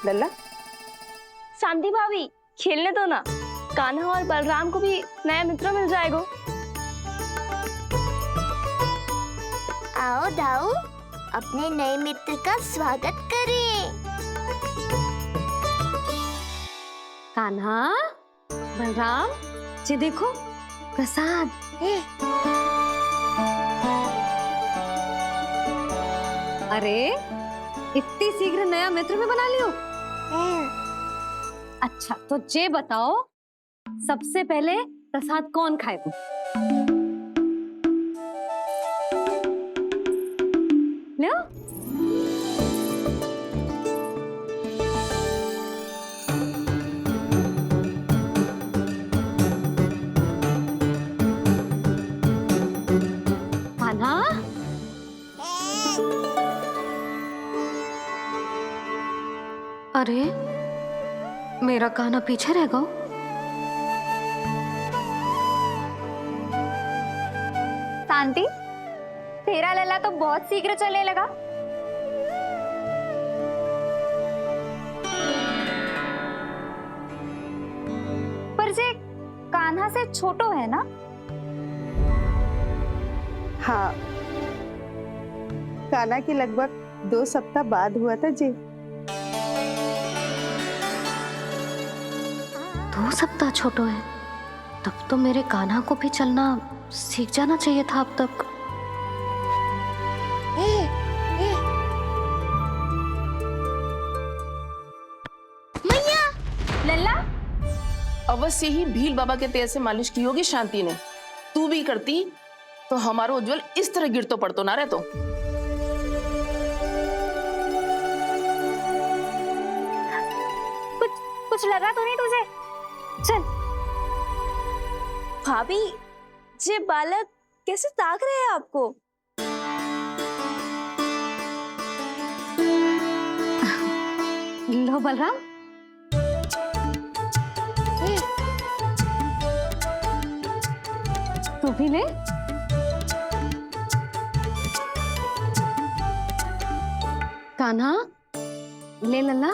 लल्ला, शांति भाभी, खेलने दो ना, कान्हा और बलराम को भी नया मित्र मिल जाएगा। आओ दाऊ, अपने नए मित्र का स्वागत करें। कान्हा, बलराम, ये देखो प्रसाद। अरे इतनी शीघ्र नया मित्र भी बना लियो। अच्छा तो ये बताओ, सबसे पहले प्रसाद कौन खाएगा? लो। कान्हा, अरे मेरा कान्हा पीछे रह गया। शांति, तेरा लल्ला तो बहुत शीघ्र चलने लगा। पर जे कान्हा से छोटो है ना? हाँ, कान्हा की लगभग 2 सप्ताह बाद हुआ था जी। 2 सप्ताह छोटो है, तब तो मेरे कान्हा को भी चलना सीख जाना चाहिए था अब तक। मैया, लल्ला, अवश्य ही भील बाबा के तेल से मालिश की होगी शांति ने। तू भी करती तो हमारा उज्जवल इस तरह गिर तो पड़तो ना रहतो। कुछ लगा तो नहीं तुझे? चल। भाभी, ये बालक कैसे ताक रहे हैं आपको? लो बलराम। तू भी ले। कान्हा, ले लल्ला।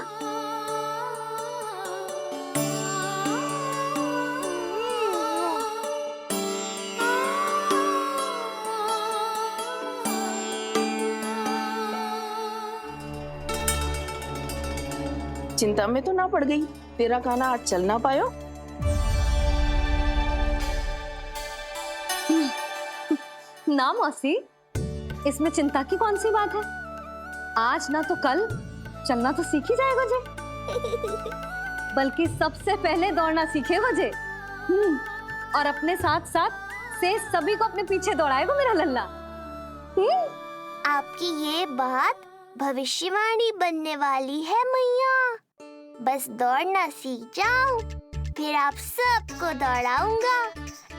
चिंता में तो ना पड़ गई, तेरा कान्हा आज चल ना पायो। ना मौसी, इसमें चिंता की कौन सी बात है? आज ना तो कल चलना तो सीख ही जाएगा जे। बल्कि सबसे पहले दौड़ना सीखेगा जे। और अपने साथ साथ से सभी को अपने पीछे दौड़ाएगा मेरा लल्ला। आपकी ये बात भविष्यवाणी बनने वाली है मैया। बस दौड़ना सीख जाऊं, फिर आप सबको दौड़ाऊंगा,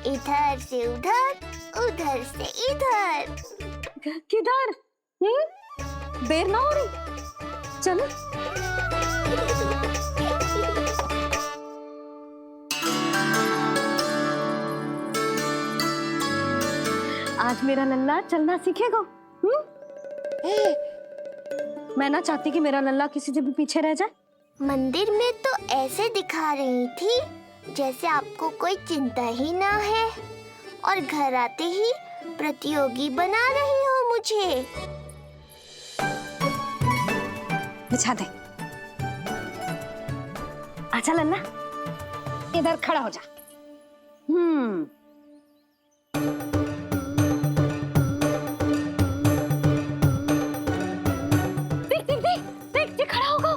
इधर से उधर, उधर से इधर। किधर? देर ना हो रही, चलो। आज मेरा लल्ला चलना सीखेगा। मैं ना चाहती कि मेरा लल्ला किसी से भी पीछे रह जाए। मंदिर में तो ऐसे दिखा रही थी जैसे आपको कोई चिंता ही ना है, और घर आते ही प्रतियोगी बना रही हो मुझे। बिछा दे। अच्छा लल्ला, इधर खड़ा हो जा। देख खड़ा होगा।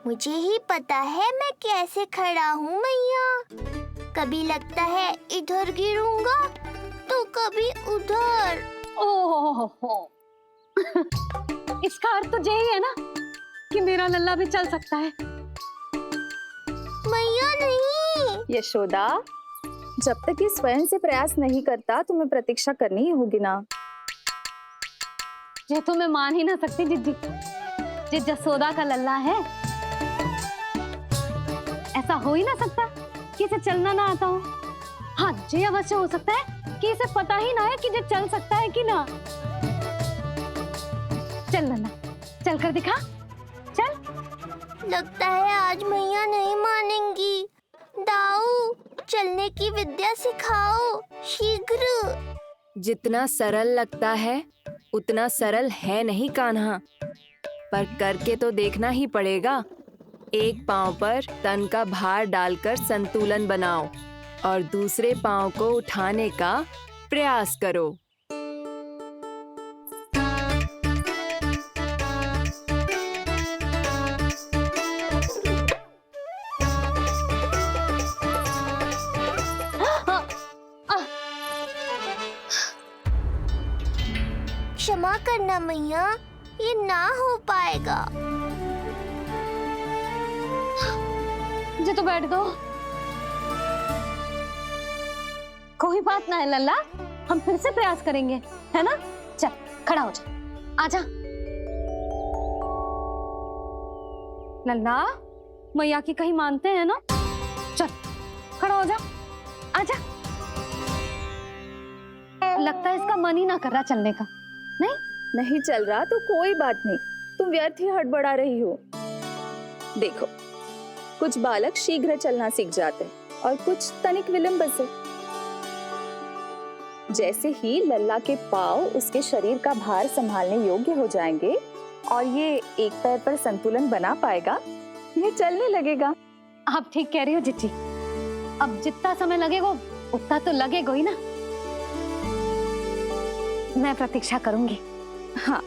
मुझे ही पता है मैं कैसे खड़ा हूँ मैया। कभी लगता है इधर गिरूंगा तो कभी उधर। ओह, इसका अर्थ तो यही है ना कि मेरा लल्ला भी चल सकता है। मैया नहीं। यशोदा, जब तक ये स्वयं से प्रयास नहीं करता तुम्हें प्रतीक्षा करनी ही होगी ना। ये तो मैं मान ही ना सकती जिद्दी, ये जसोदा का लल्ला है। ऐसा हो ही ना सकता कि इसे चलना ना आता हो। हाँ, ये अवश्य हो सकता है कि इसे पता ही ना है कि ये चल सकता है कि ना। चल लल्ला, चल कर दिखा, चल। लगता है आज मैया नहीं मानेंगी। दाऊ, चलने की विद्या सिखाओ शीघ्र। जितना सरल लगता है उतना सरल है नहीं कान्हा, पर करके तो देखना ही पड़ेगा। एक पांव पर तन का भार डालकर संतुलन बनाओ और दूसरे पांव को उठाने का प्रयास करो। क्षमा करना मैया, ये ना हो पाएगा। जी तो बैठ दो। कोई बात ना है लल्ला, हम फिर से प्रयास करेंगे, है ना? चल खड़ा हो जा, आजा। लल्ला, मैया की कहीं मानते हैं ना? चल खड़ा हो जा, आजा। लगता है इसका मन ही ना कर रहा चलने का। नहीं चल रहा तो कोई बात नहीं, तुम व्यर्थ ही हड़बड़ा रही हो। देखो, कुछ बालक शीघ्र चलना सीख जाते हैं और कुछ तनिक विलंब से। जैसे ही लल्ला के पांव उसके शरीर का भार संभालने योग्य हो जाएंगे और ये एक पैर पर संतुलन बना पाएगा, ये चलने लगेगा। आप ठीक कह रही हो जिज्जी। अब जितना समय लगेगा उतना तो लगेगा ही ना। मैं प्रतीक्षा करूंगी। हाँ,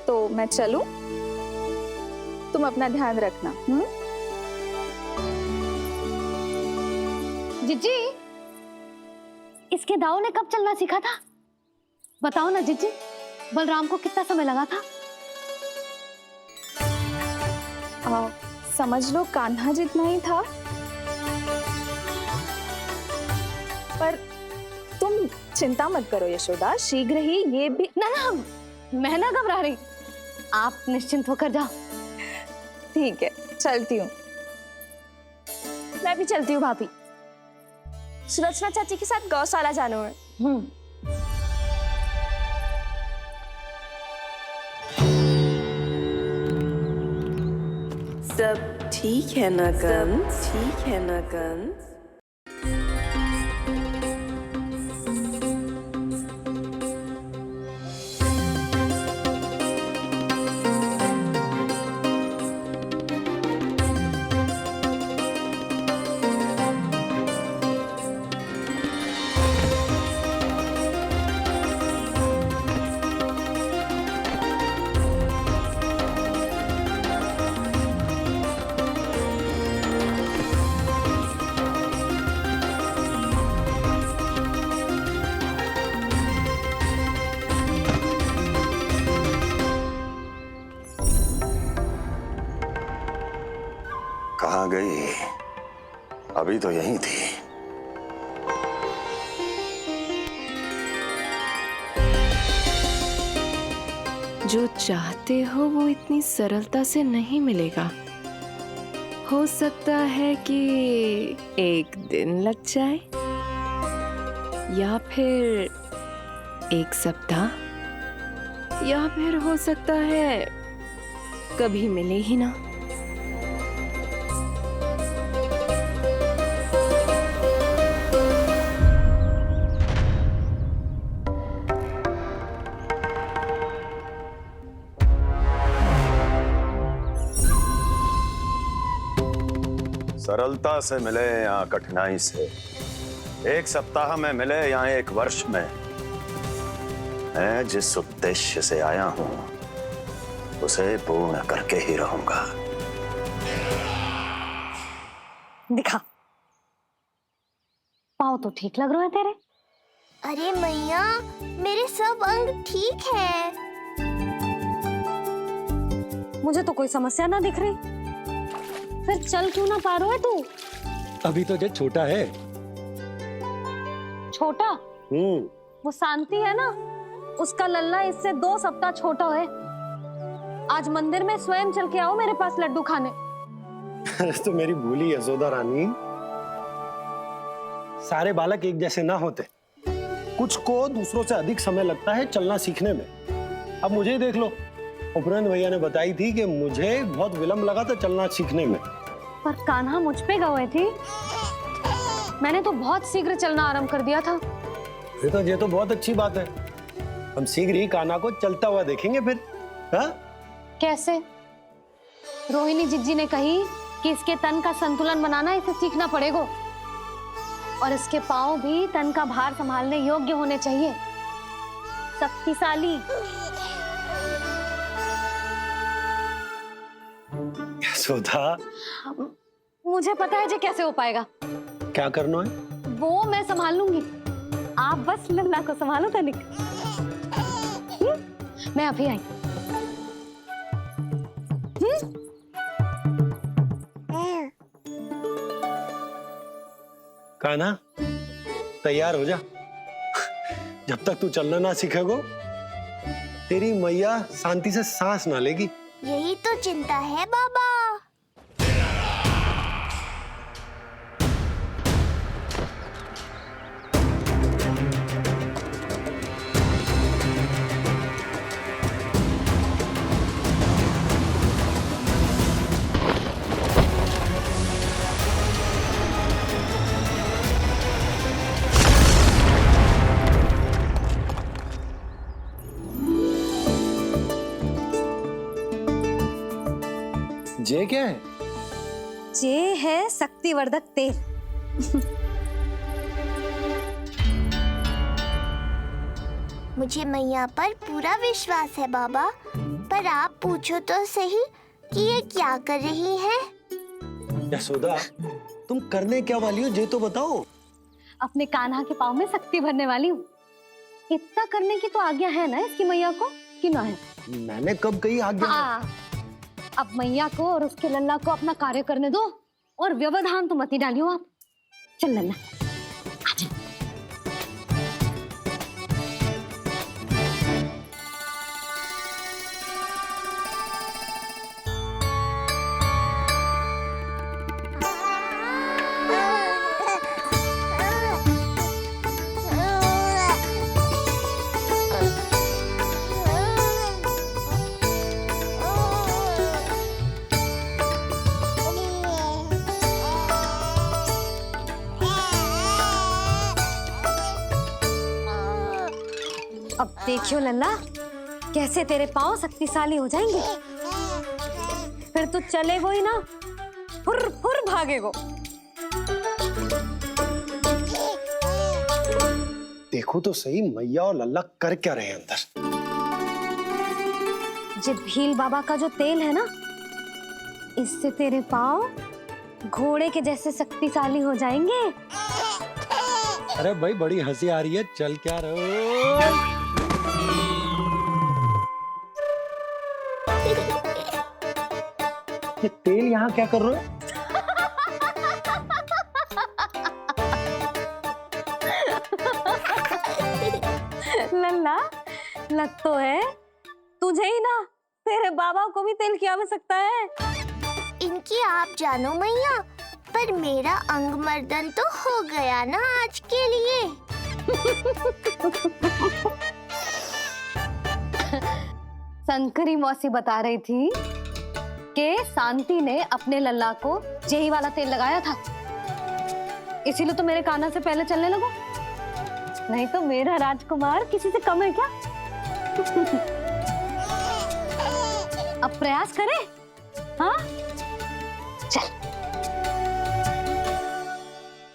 तो मैं चलूं? तुम अपना ध्यान रखना। जिज्जी, इसके दाऊ ने कब चलना सीखा था? बताओ ना जिज्जी, बलराम को कितना समय लगा था? समझ लो कान्हा जितना ही था। पर तुम चिंता मत करो यशोदा, शीघ्र ही ये भी। ना, मैं ना घबरा रही, आप निश्चिंत होकर जाओ। ठीक है, चलती हूँ। मैं भी चलती हूँ भाभी। सुरचना चाची के साथ गौशाला जाना है। सब ठीक है ना कंस? ठीक है ना कंस? कहाँ गई? अभी तो यहीं थी। जो चाहते हो वो इतनी सरलता से नहीं मिलेगा। हो सकता है कि एक दिन लग जाए या फिर एक सप्ताह, या फिर हो सकता है कभी मिले ही ना। सरलता से मिले या कठिनाई से, एक सप्ताह में मिले या एक वर्ष में, मैं जिस उद्देश्य से आया हूं उसे पूर्ण करके ही रहूंगा। दिखा, पाँव तो ठीक लग रहे हैं तेरे। अरे मैया, मेरे सब अंग ठीक है। मुझे तो कोई समस्या ना दिख रही। फिर चल क्यों ना पा रहा है तू? अभी तो जो छोटा है। छोटा? वो शांति है ना, उसका लल्ला इससे 2 सप्ताह छोटा है। आज मंदिर में स्वयं चल के आओ मेरे पास लड्डू खाने। तो मेरी भूली यशोदा रानी, सारे बालक एक जैसे ना होते, कुछ को दूसरों से अधिक समय लगता है चलना सीखने में। अब मुझे ही देख लो, उपरांत भैया ने बताई थी कि मुझे बहुत विलंब लगा था चलना सीखने में। पर कान्हा मुझ पे गए थी, मैंने तो बहुत शीघ्र चलना आरंभ कर दिया था। ये तो बहुत अच्छी बात है। हम शीघ्र ही कान्हा को चलता हुआ देखेंगे फिर। हाँ? कैसे? रोहिणी जिज्जी ने कही कि इसके तन का संतुलन बनाना इसे सीखना पड़ेगा, और इसके पांव भी तन का भार संभालने योग्य होने चाहिए, शक्तिशाली। यशोदा, मुझे पता है जी कैसे हो पाएगा। क्या करना है? वो मैं संभाल लूंगी, आप बस लल्ला को संभालो तनिक। मैं अभी आई। कान्हा, तैयार हो जा। जब तक तू चलना ना सीखेगो, तेरी मैया शांति से सांस ना लेगी। यही तो चिंता है बाबा। जे क्या है? जे है शक्तिवर्धक तेल। मुझे मैया पर पूरा विश्वास है बाबा, पर आप पूछो तो सही कि ये क्या कर रही है। यशोदा, तुम करने क्या वाली हो, ये तो बताओ। अपने कान्हा के पाँव में शक्ति भरने वाली हूँ। इतना करने की तो आज्ञा है ना इसकी मैया को, कि ना है? मैंने कब कही आज्ञा? हाँ, अब मैया को और उसके लल्ला को अपना कार्य करने दो, और व्यवधान तो मत ही डालियो आप। चल लल्ला, आजा। अब देखियो लल्ला, कैसे तेरे पांव शक्तिशाली हो जाएंगे। फिर तू चलेगो ही ना, फुर फुर भागेगो। देखो तो सही, मैया और लल्ला कर क्या रहे हैं अंदर। जो भील बाबा का जो तेल है ना, इससे तेरे पांव घोड़े के जैसे शक्तिशाली हो जाएंगे। अरे भाई, बड़ी हंसी आ रही है, चल क्या रहे? ये तेल यहाँ क्या कर रहे हो? लल्ला, लग तो है तुझे ही ना, तेरे बाबा को भी तेल की आवश्यकता है। इनकी आप जानो मैया, पर मेरा अंग मर्दन तो हो गया ना आज के लिए। शंकरी मौसी बता रही थी कि शांति ने अपने लल्ला को यही वाला तेल लगाया था, इसीलिए तो मेरे कान्हा से पहले चलने लगो। नहीं तो मेरा राजकुमार किसी से कम है क्या? अब प्रयास करें? हाँ, चल।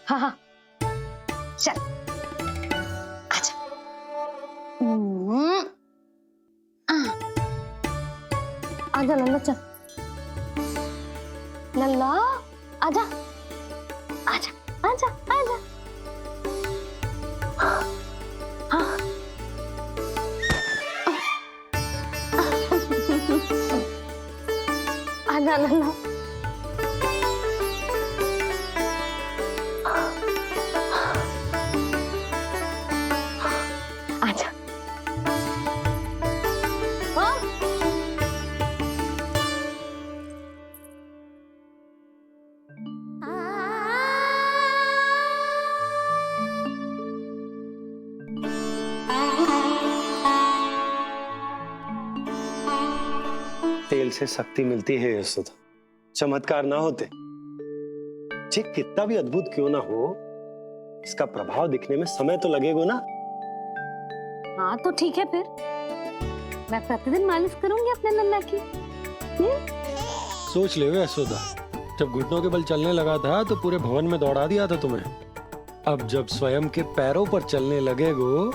हाँ हाँ, चल, आजा। आजा लल्ला, चल। लल्ला, आजा, आजा, आजा, आजा। हाँ। आजा लल्ला। आजा। हाँ। तेल से शक्ति मिलती है यशोदा, चमत्कार ना होते, जे कितना भी अद्भुत क्यों ना हो, इसका प्रभाव दिखने में समय तो लगेगा ना। हाँ तो ठीक है, फिर मैं प्रतिदिन मालिश करूंगी अपने लल्ला की। सोच ले यशोदा, जब घुटनों के बल चलने लगा था तो पूरे भवन में दौड़ा दिया था तुम्हें। अब जब स्वयं के पैरों पर चलने लगेगो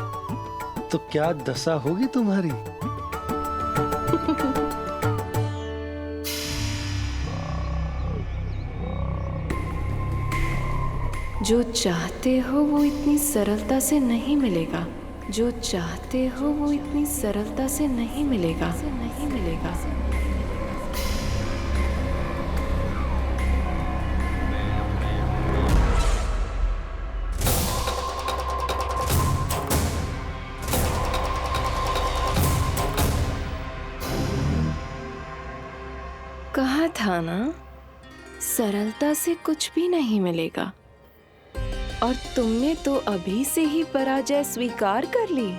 तो क्या दशा होगी तुम्हारी। जो चाहते हो वो इतनी सरलता से नहीं मिलेगा। जो चाहते हो वो इतनी सरलता से नहीं मिलेगा। नहीं मिलेगा। कहा था ना, सरलता से कुछ भी नहीं मिलेगा। और तुमने तो अभी से ही पराजय स्वीकार कर ली।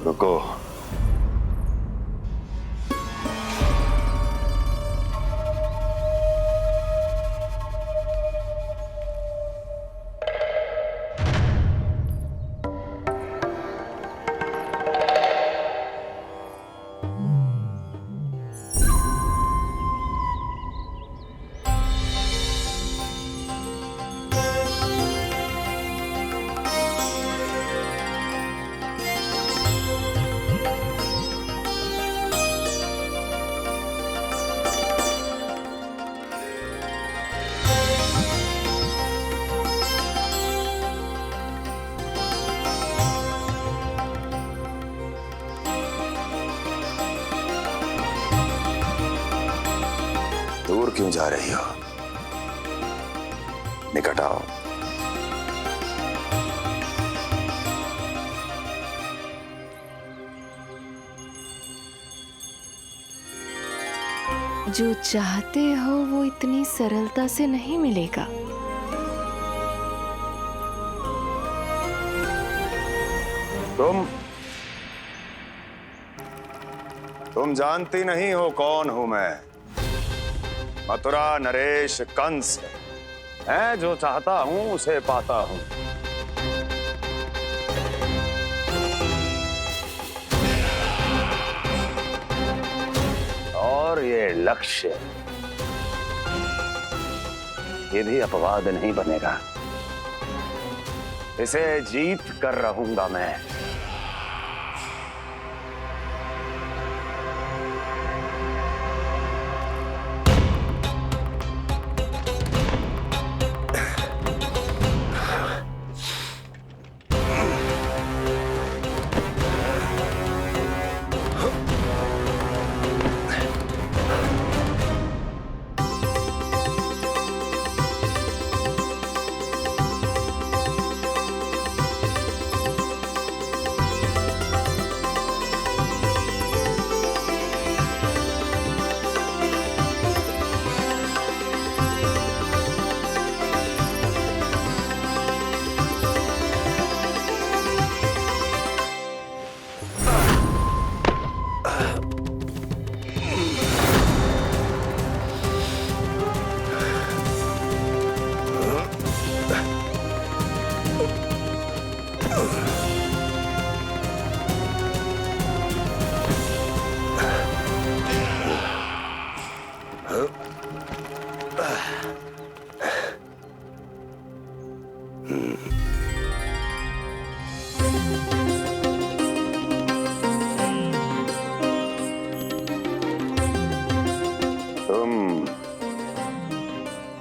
रुको। दूर क्यों जा रही हो? निकट आओ। जो चाहते हो वो इतनी सरलता से नहीं मिलेगा। तुम जानती नहीं हो कौन हूं मैं। मथुरा नरेश कंस है। जो चाहता हूं उसे पाता हूं। और ये लक्ष्य, ये भी अपवाद नहीं बनेगा। इसे जीत कर रहूंगा मैं।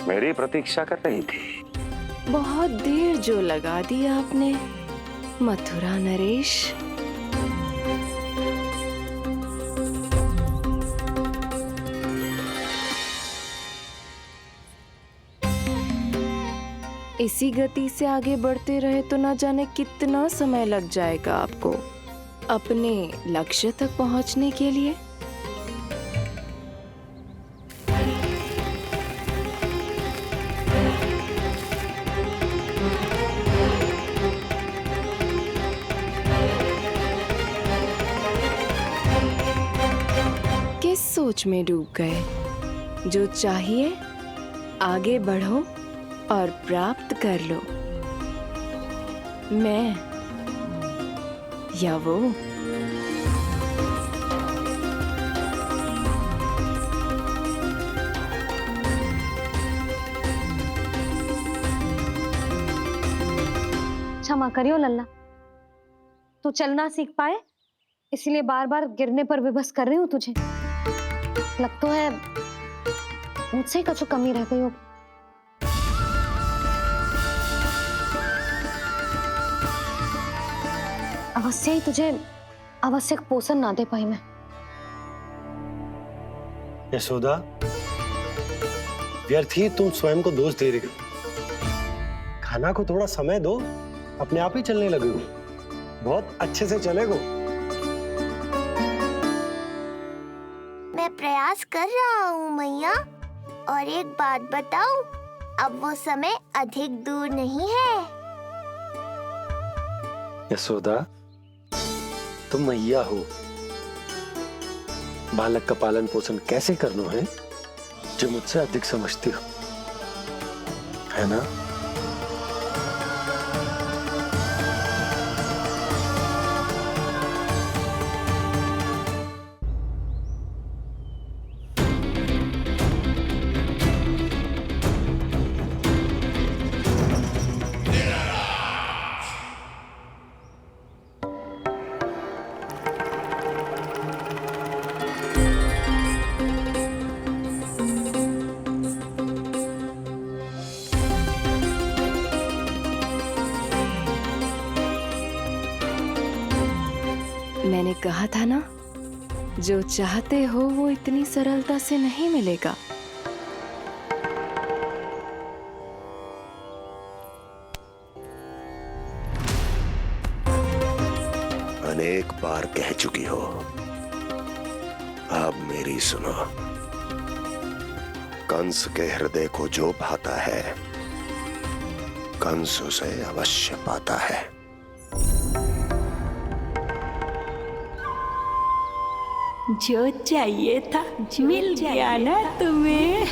मेरी प्रतीक्षा कर रही थी। बहुत देर जो लगा दी आपने मथुरा नरेश। इसी गति से आगे बढ़ते रहे तो ना जाने कितना समय लग जाएगा आपको अपने लक्ष्य तक पहुंचने के लिए। किस सोच में डूब गए? जो चाहिए आगे बढ़ो और प्राप्त कर लो। मैं या वो। क्षमा करियो लल्ला। तू चलना सीख पाए इसलिए बार बार गिरने पर विवश कर रही हूँ तुझे। लगता है मुझसे कुछ कमी रह गई हो। अवश्य ही तुझे आवश्यक पोषण ना दे पाई मैं। यशोदा, व्यर्थ ही तुम स्वयं को दोष दे रही हो। खाना को थोड़ा समय दो, अपने आप ही चलने लगेगो, बहुत अच्छे से चलेगो। मैं प्रयास कर रहा हूँ मैया, और एक बात बताऊं, अब वो समय अधिक दूर नहीं है। यशोदा, तुम मैया हो, बालक का पालन पोषण कैसे करना है जो मुझसे अधिक समझती हो, है ना? मैंने कहा था ना, जो चाहते हो वो इतनी सरलता से नहीं मिलेगा। अनेक बार कह चुकी हो, अब मेरी सुनो। कंस के हृदय को जो भाता है, कंस उसे अवश्य पाता है। जो चाहिए था मिल गया ना तुम्हें।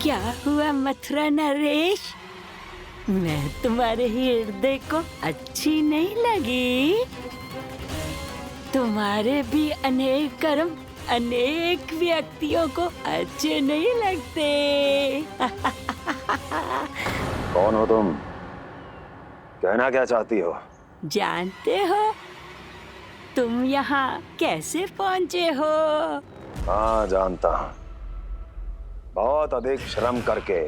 क्या हुआ मथुरा नरेश, मैं तुम्हारे हृदय को अच्छी नहीं लगी? तुम्हारे भी अनेक कर्म अनेक व्यक्तियों को अच्छे नहीं लगते। कौन हो तुम? कहना क्या चाहती हो? जानते हो तुम यहाँ कैसे पहुँचे हो? हाँ जानता हूँ, बहुत अधिक श्रम करके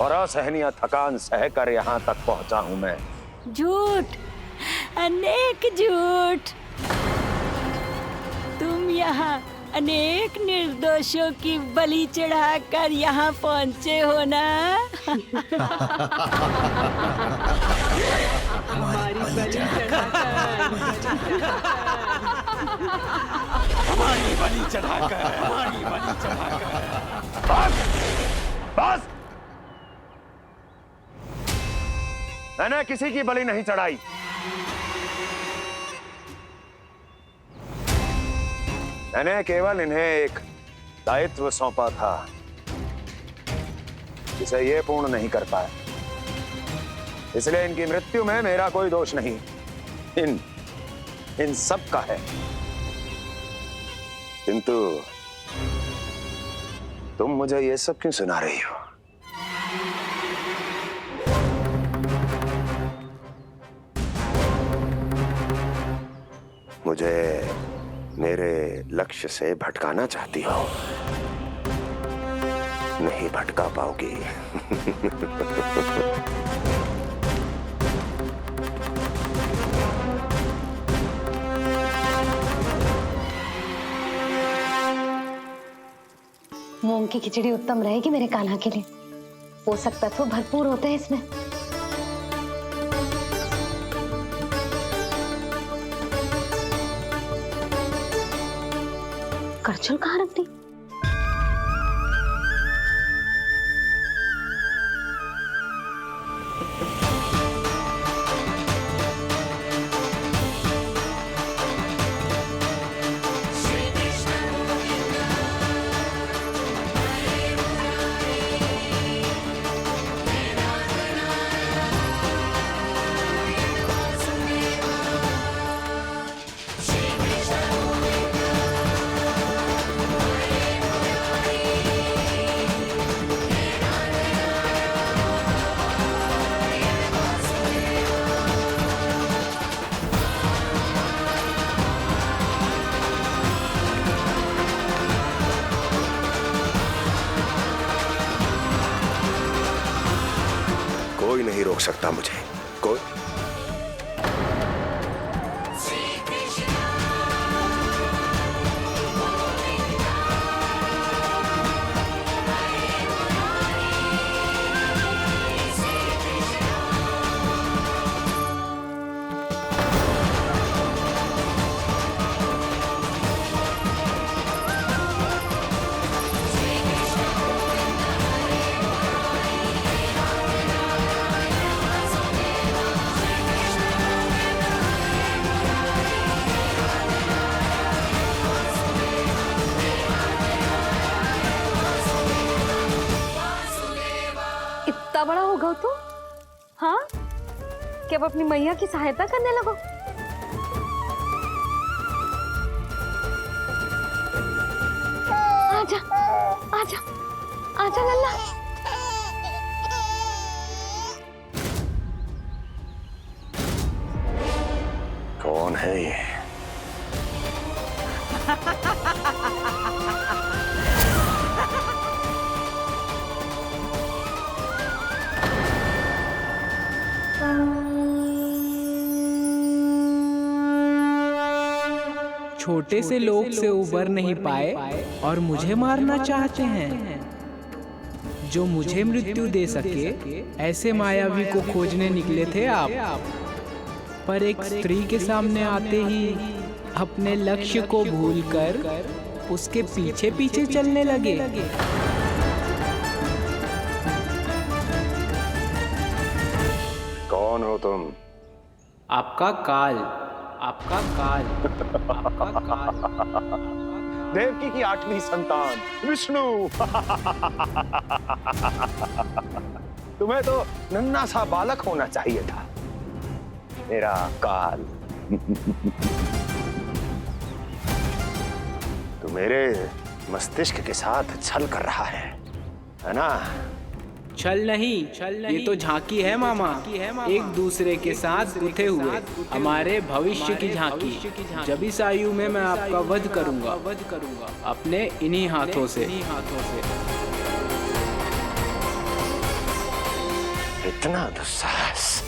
और असहनीय थकान सहकर यहाँ तक पहुँचा हूँ मैं। झूठ, अनेक झूठ। तुम यहाँ अनेक निर्दोषों की बलि चढ़ाकर यहाँ पहुँचे हो ना? हमारी बलि चढ़ाकर, हमारी बलि चढ़ाकर। बस, मैंने किसी की बलि नहीं चढ़ाई। मैंने केवल इन्हें एक दायित्व सौंपा था जिसे ये पूर्ण नहीं कर पाए, इसलिए इनकी मृत्यु में मेरा कोई दोष नहीं, इन सब का है। किंतु तुम मुझे ये सब क्यों सुना रही हो? मुझे मेरे लक्ष्य से भटकाना चाहती हो? नहीं भटका पाओगी। मूंग की खिचड़ी उत्तम रहेगी मेरे कान्हा के लिए। पोषक तत्व भरपूर होते हैं इसमें। करछुल कहाँ रख दी? सकता मुझे कोई। इतना बड़ा हो गया तो हाँ कि अब अपनी मैया की सहायता करने लगो। आजा आजा आजा लल्ला। कौन है ये? छोटे से लोग से उबर नहीं पाए और मुझे मारना चाहते हैं। जो मुझे मृत्यु दे सके ऐसे मायावी को खोजने निकले थे आप, पर एक स्त्री के सामने आते ही अपने लक्ष्य को भूलकर उसके पीछे पीछे चलने लगे। कौन हो तुम? आपका काल, आपका काल, आपका काल। देवकी की 8वीं संतान विष्णु। तुम्हें तो नन्हा सा बालक होना चाहिए था, मेरा काल। तो मेरे मस्तिष्क के साथ छल कर रहा है ना? छल नहीं, ये तो झांकी है मामा। एक दूसरे के साथ गुथे हुए हमारे भविष्य की झांकी। जब इस आयु में मैं आपका वध करूंगा अपने इन्हीं हाथों से। इतना दुस्साहस!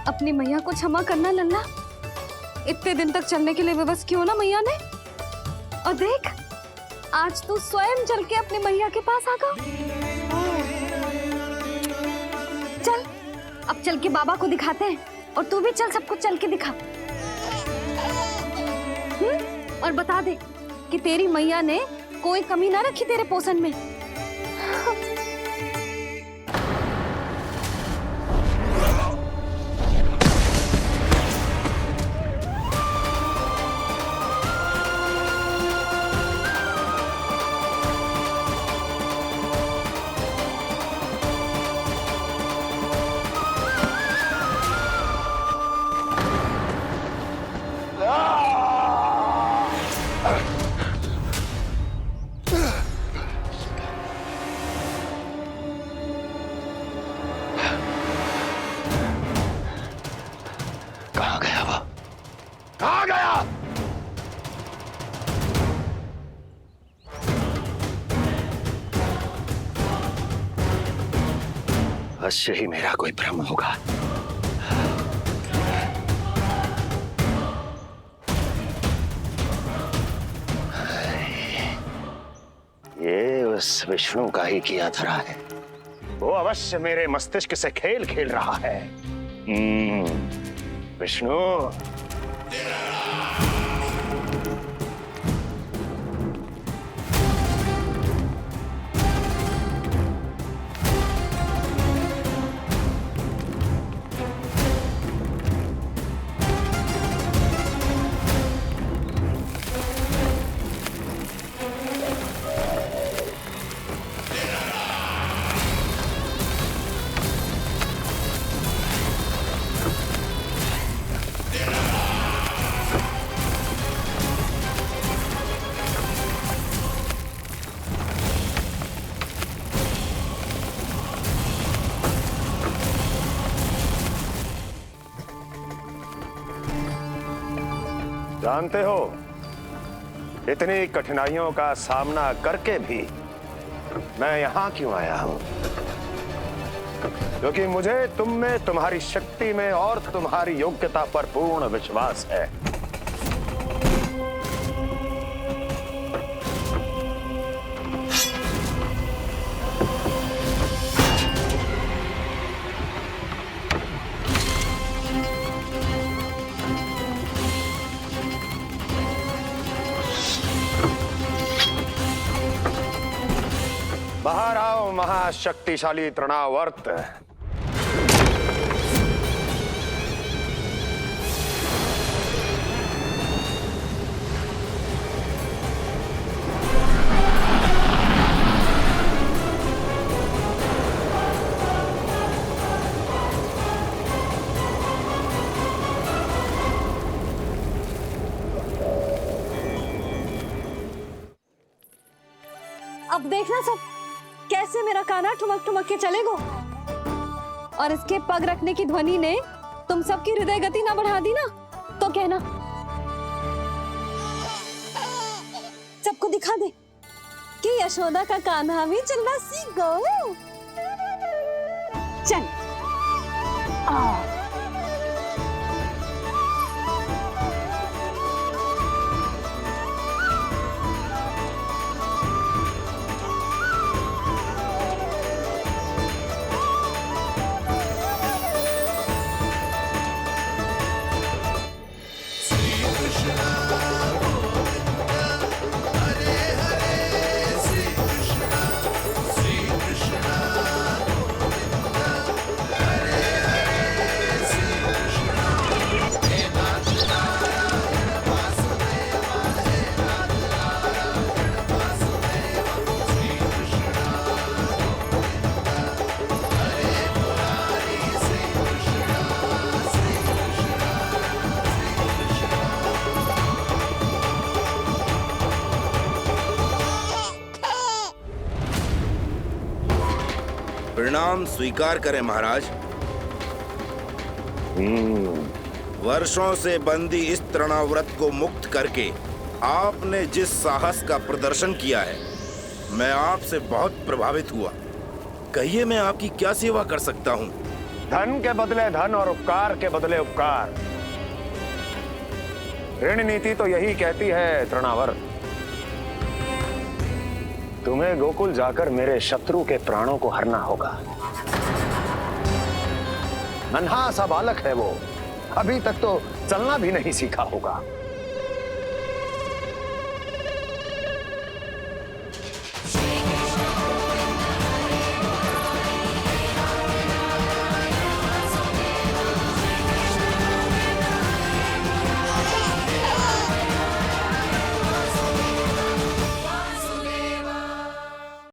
अपनी मैया को क्षमा करना लल्ला। इतने दिन तक चलने के लिए विवश क्यों ना मैया ने। और देख आज तू स्वयं चल के अपनी मैया के पास आ गया। चल अब चल के बाबा को दिखाते हैं, और तू भी चल सबको चल के दिखा। और बता दे कि तेरी मैया ने कोई कमी ना रखी तेरे पोषण में। कहाँ गया वो? कहाँ गया? अवश्य ही मेरा कोई भ्रम होगा। ये उस विष्णु का ही किया धरा है। वो अवश्य मेरे मस्तिष्क से खेल खेल रहा है। विष्णु, जानते हो, इतनी कठिनाइयों का सामना करके भी मैं यहां क्यों आया हूं? क्योंकि मुझे तुम में, तुम्हारी शक्ति में और तुम्हारी योग्यता पर पूर्ण विश्वास है। बाहर आओ महाशक्तिशाली तृणावर्त। अब देखना सब कैसे मेरा काना ठुमक ठुमक के चलेगो। और इसके पग रखने की ध्वनि ने तुम सबकी हृदय गति ना बढ़ा दी ना, तो कहना। सबको दिखा दे कि यशोदा का कान्हा भी चलना सीख गो। चल प्रणाम स्वीकार करें महाराज। वर्षों से बंदी इस तृणाव्रत को मुक्त करके आपने जिस साहस का प्रदर्शन किया है, मैं आपसे बहुत प्रभावित हुआ। कहिए मैं आपकी क्या सेवा कर सकता हूँ? धन के बदले धन और उपकार के बदले उपकार, ऋण नीति तो यही कहती है तृणावर्त। तुम्हें गोकुल जाकर मेरे शत्रु के प्राणों को हरना होगा। नन्हा सा बालक है वो, अभी तक तो चलना भी नहीं सीखा होगा।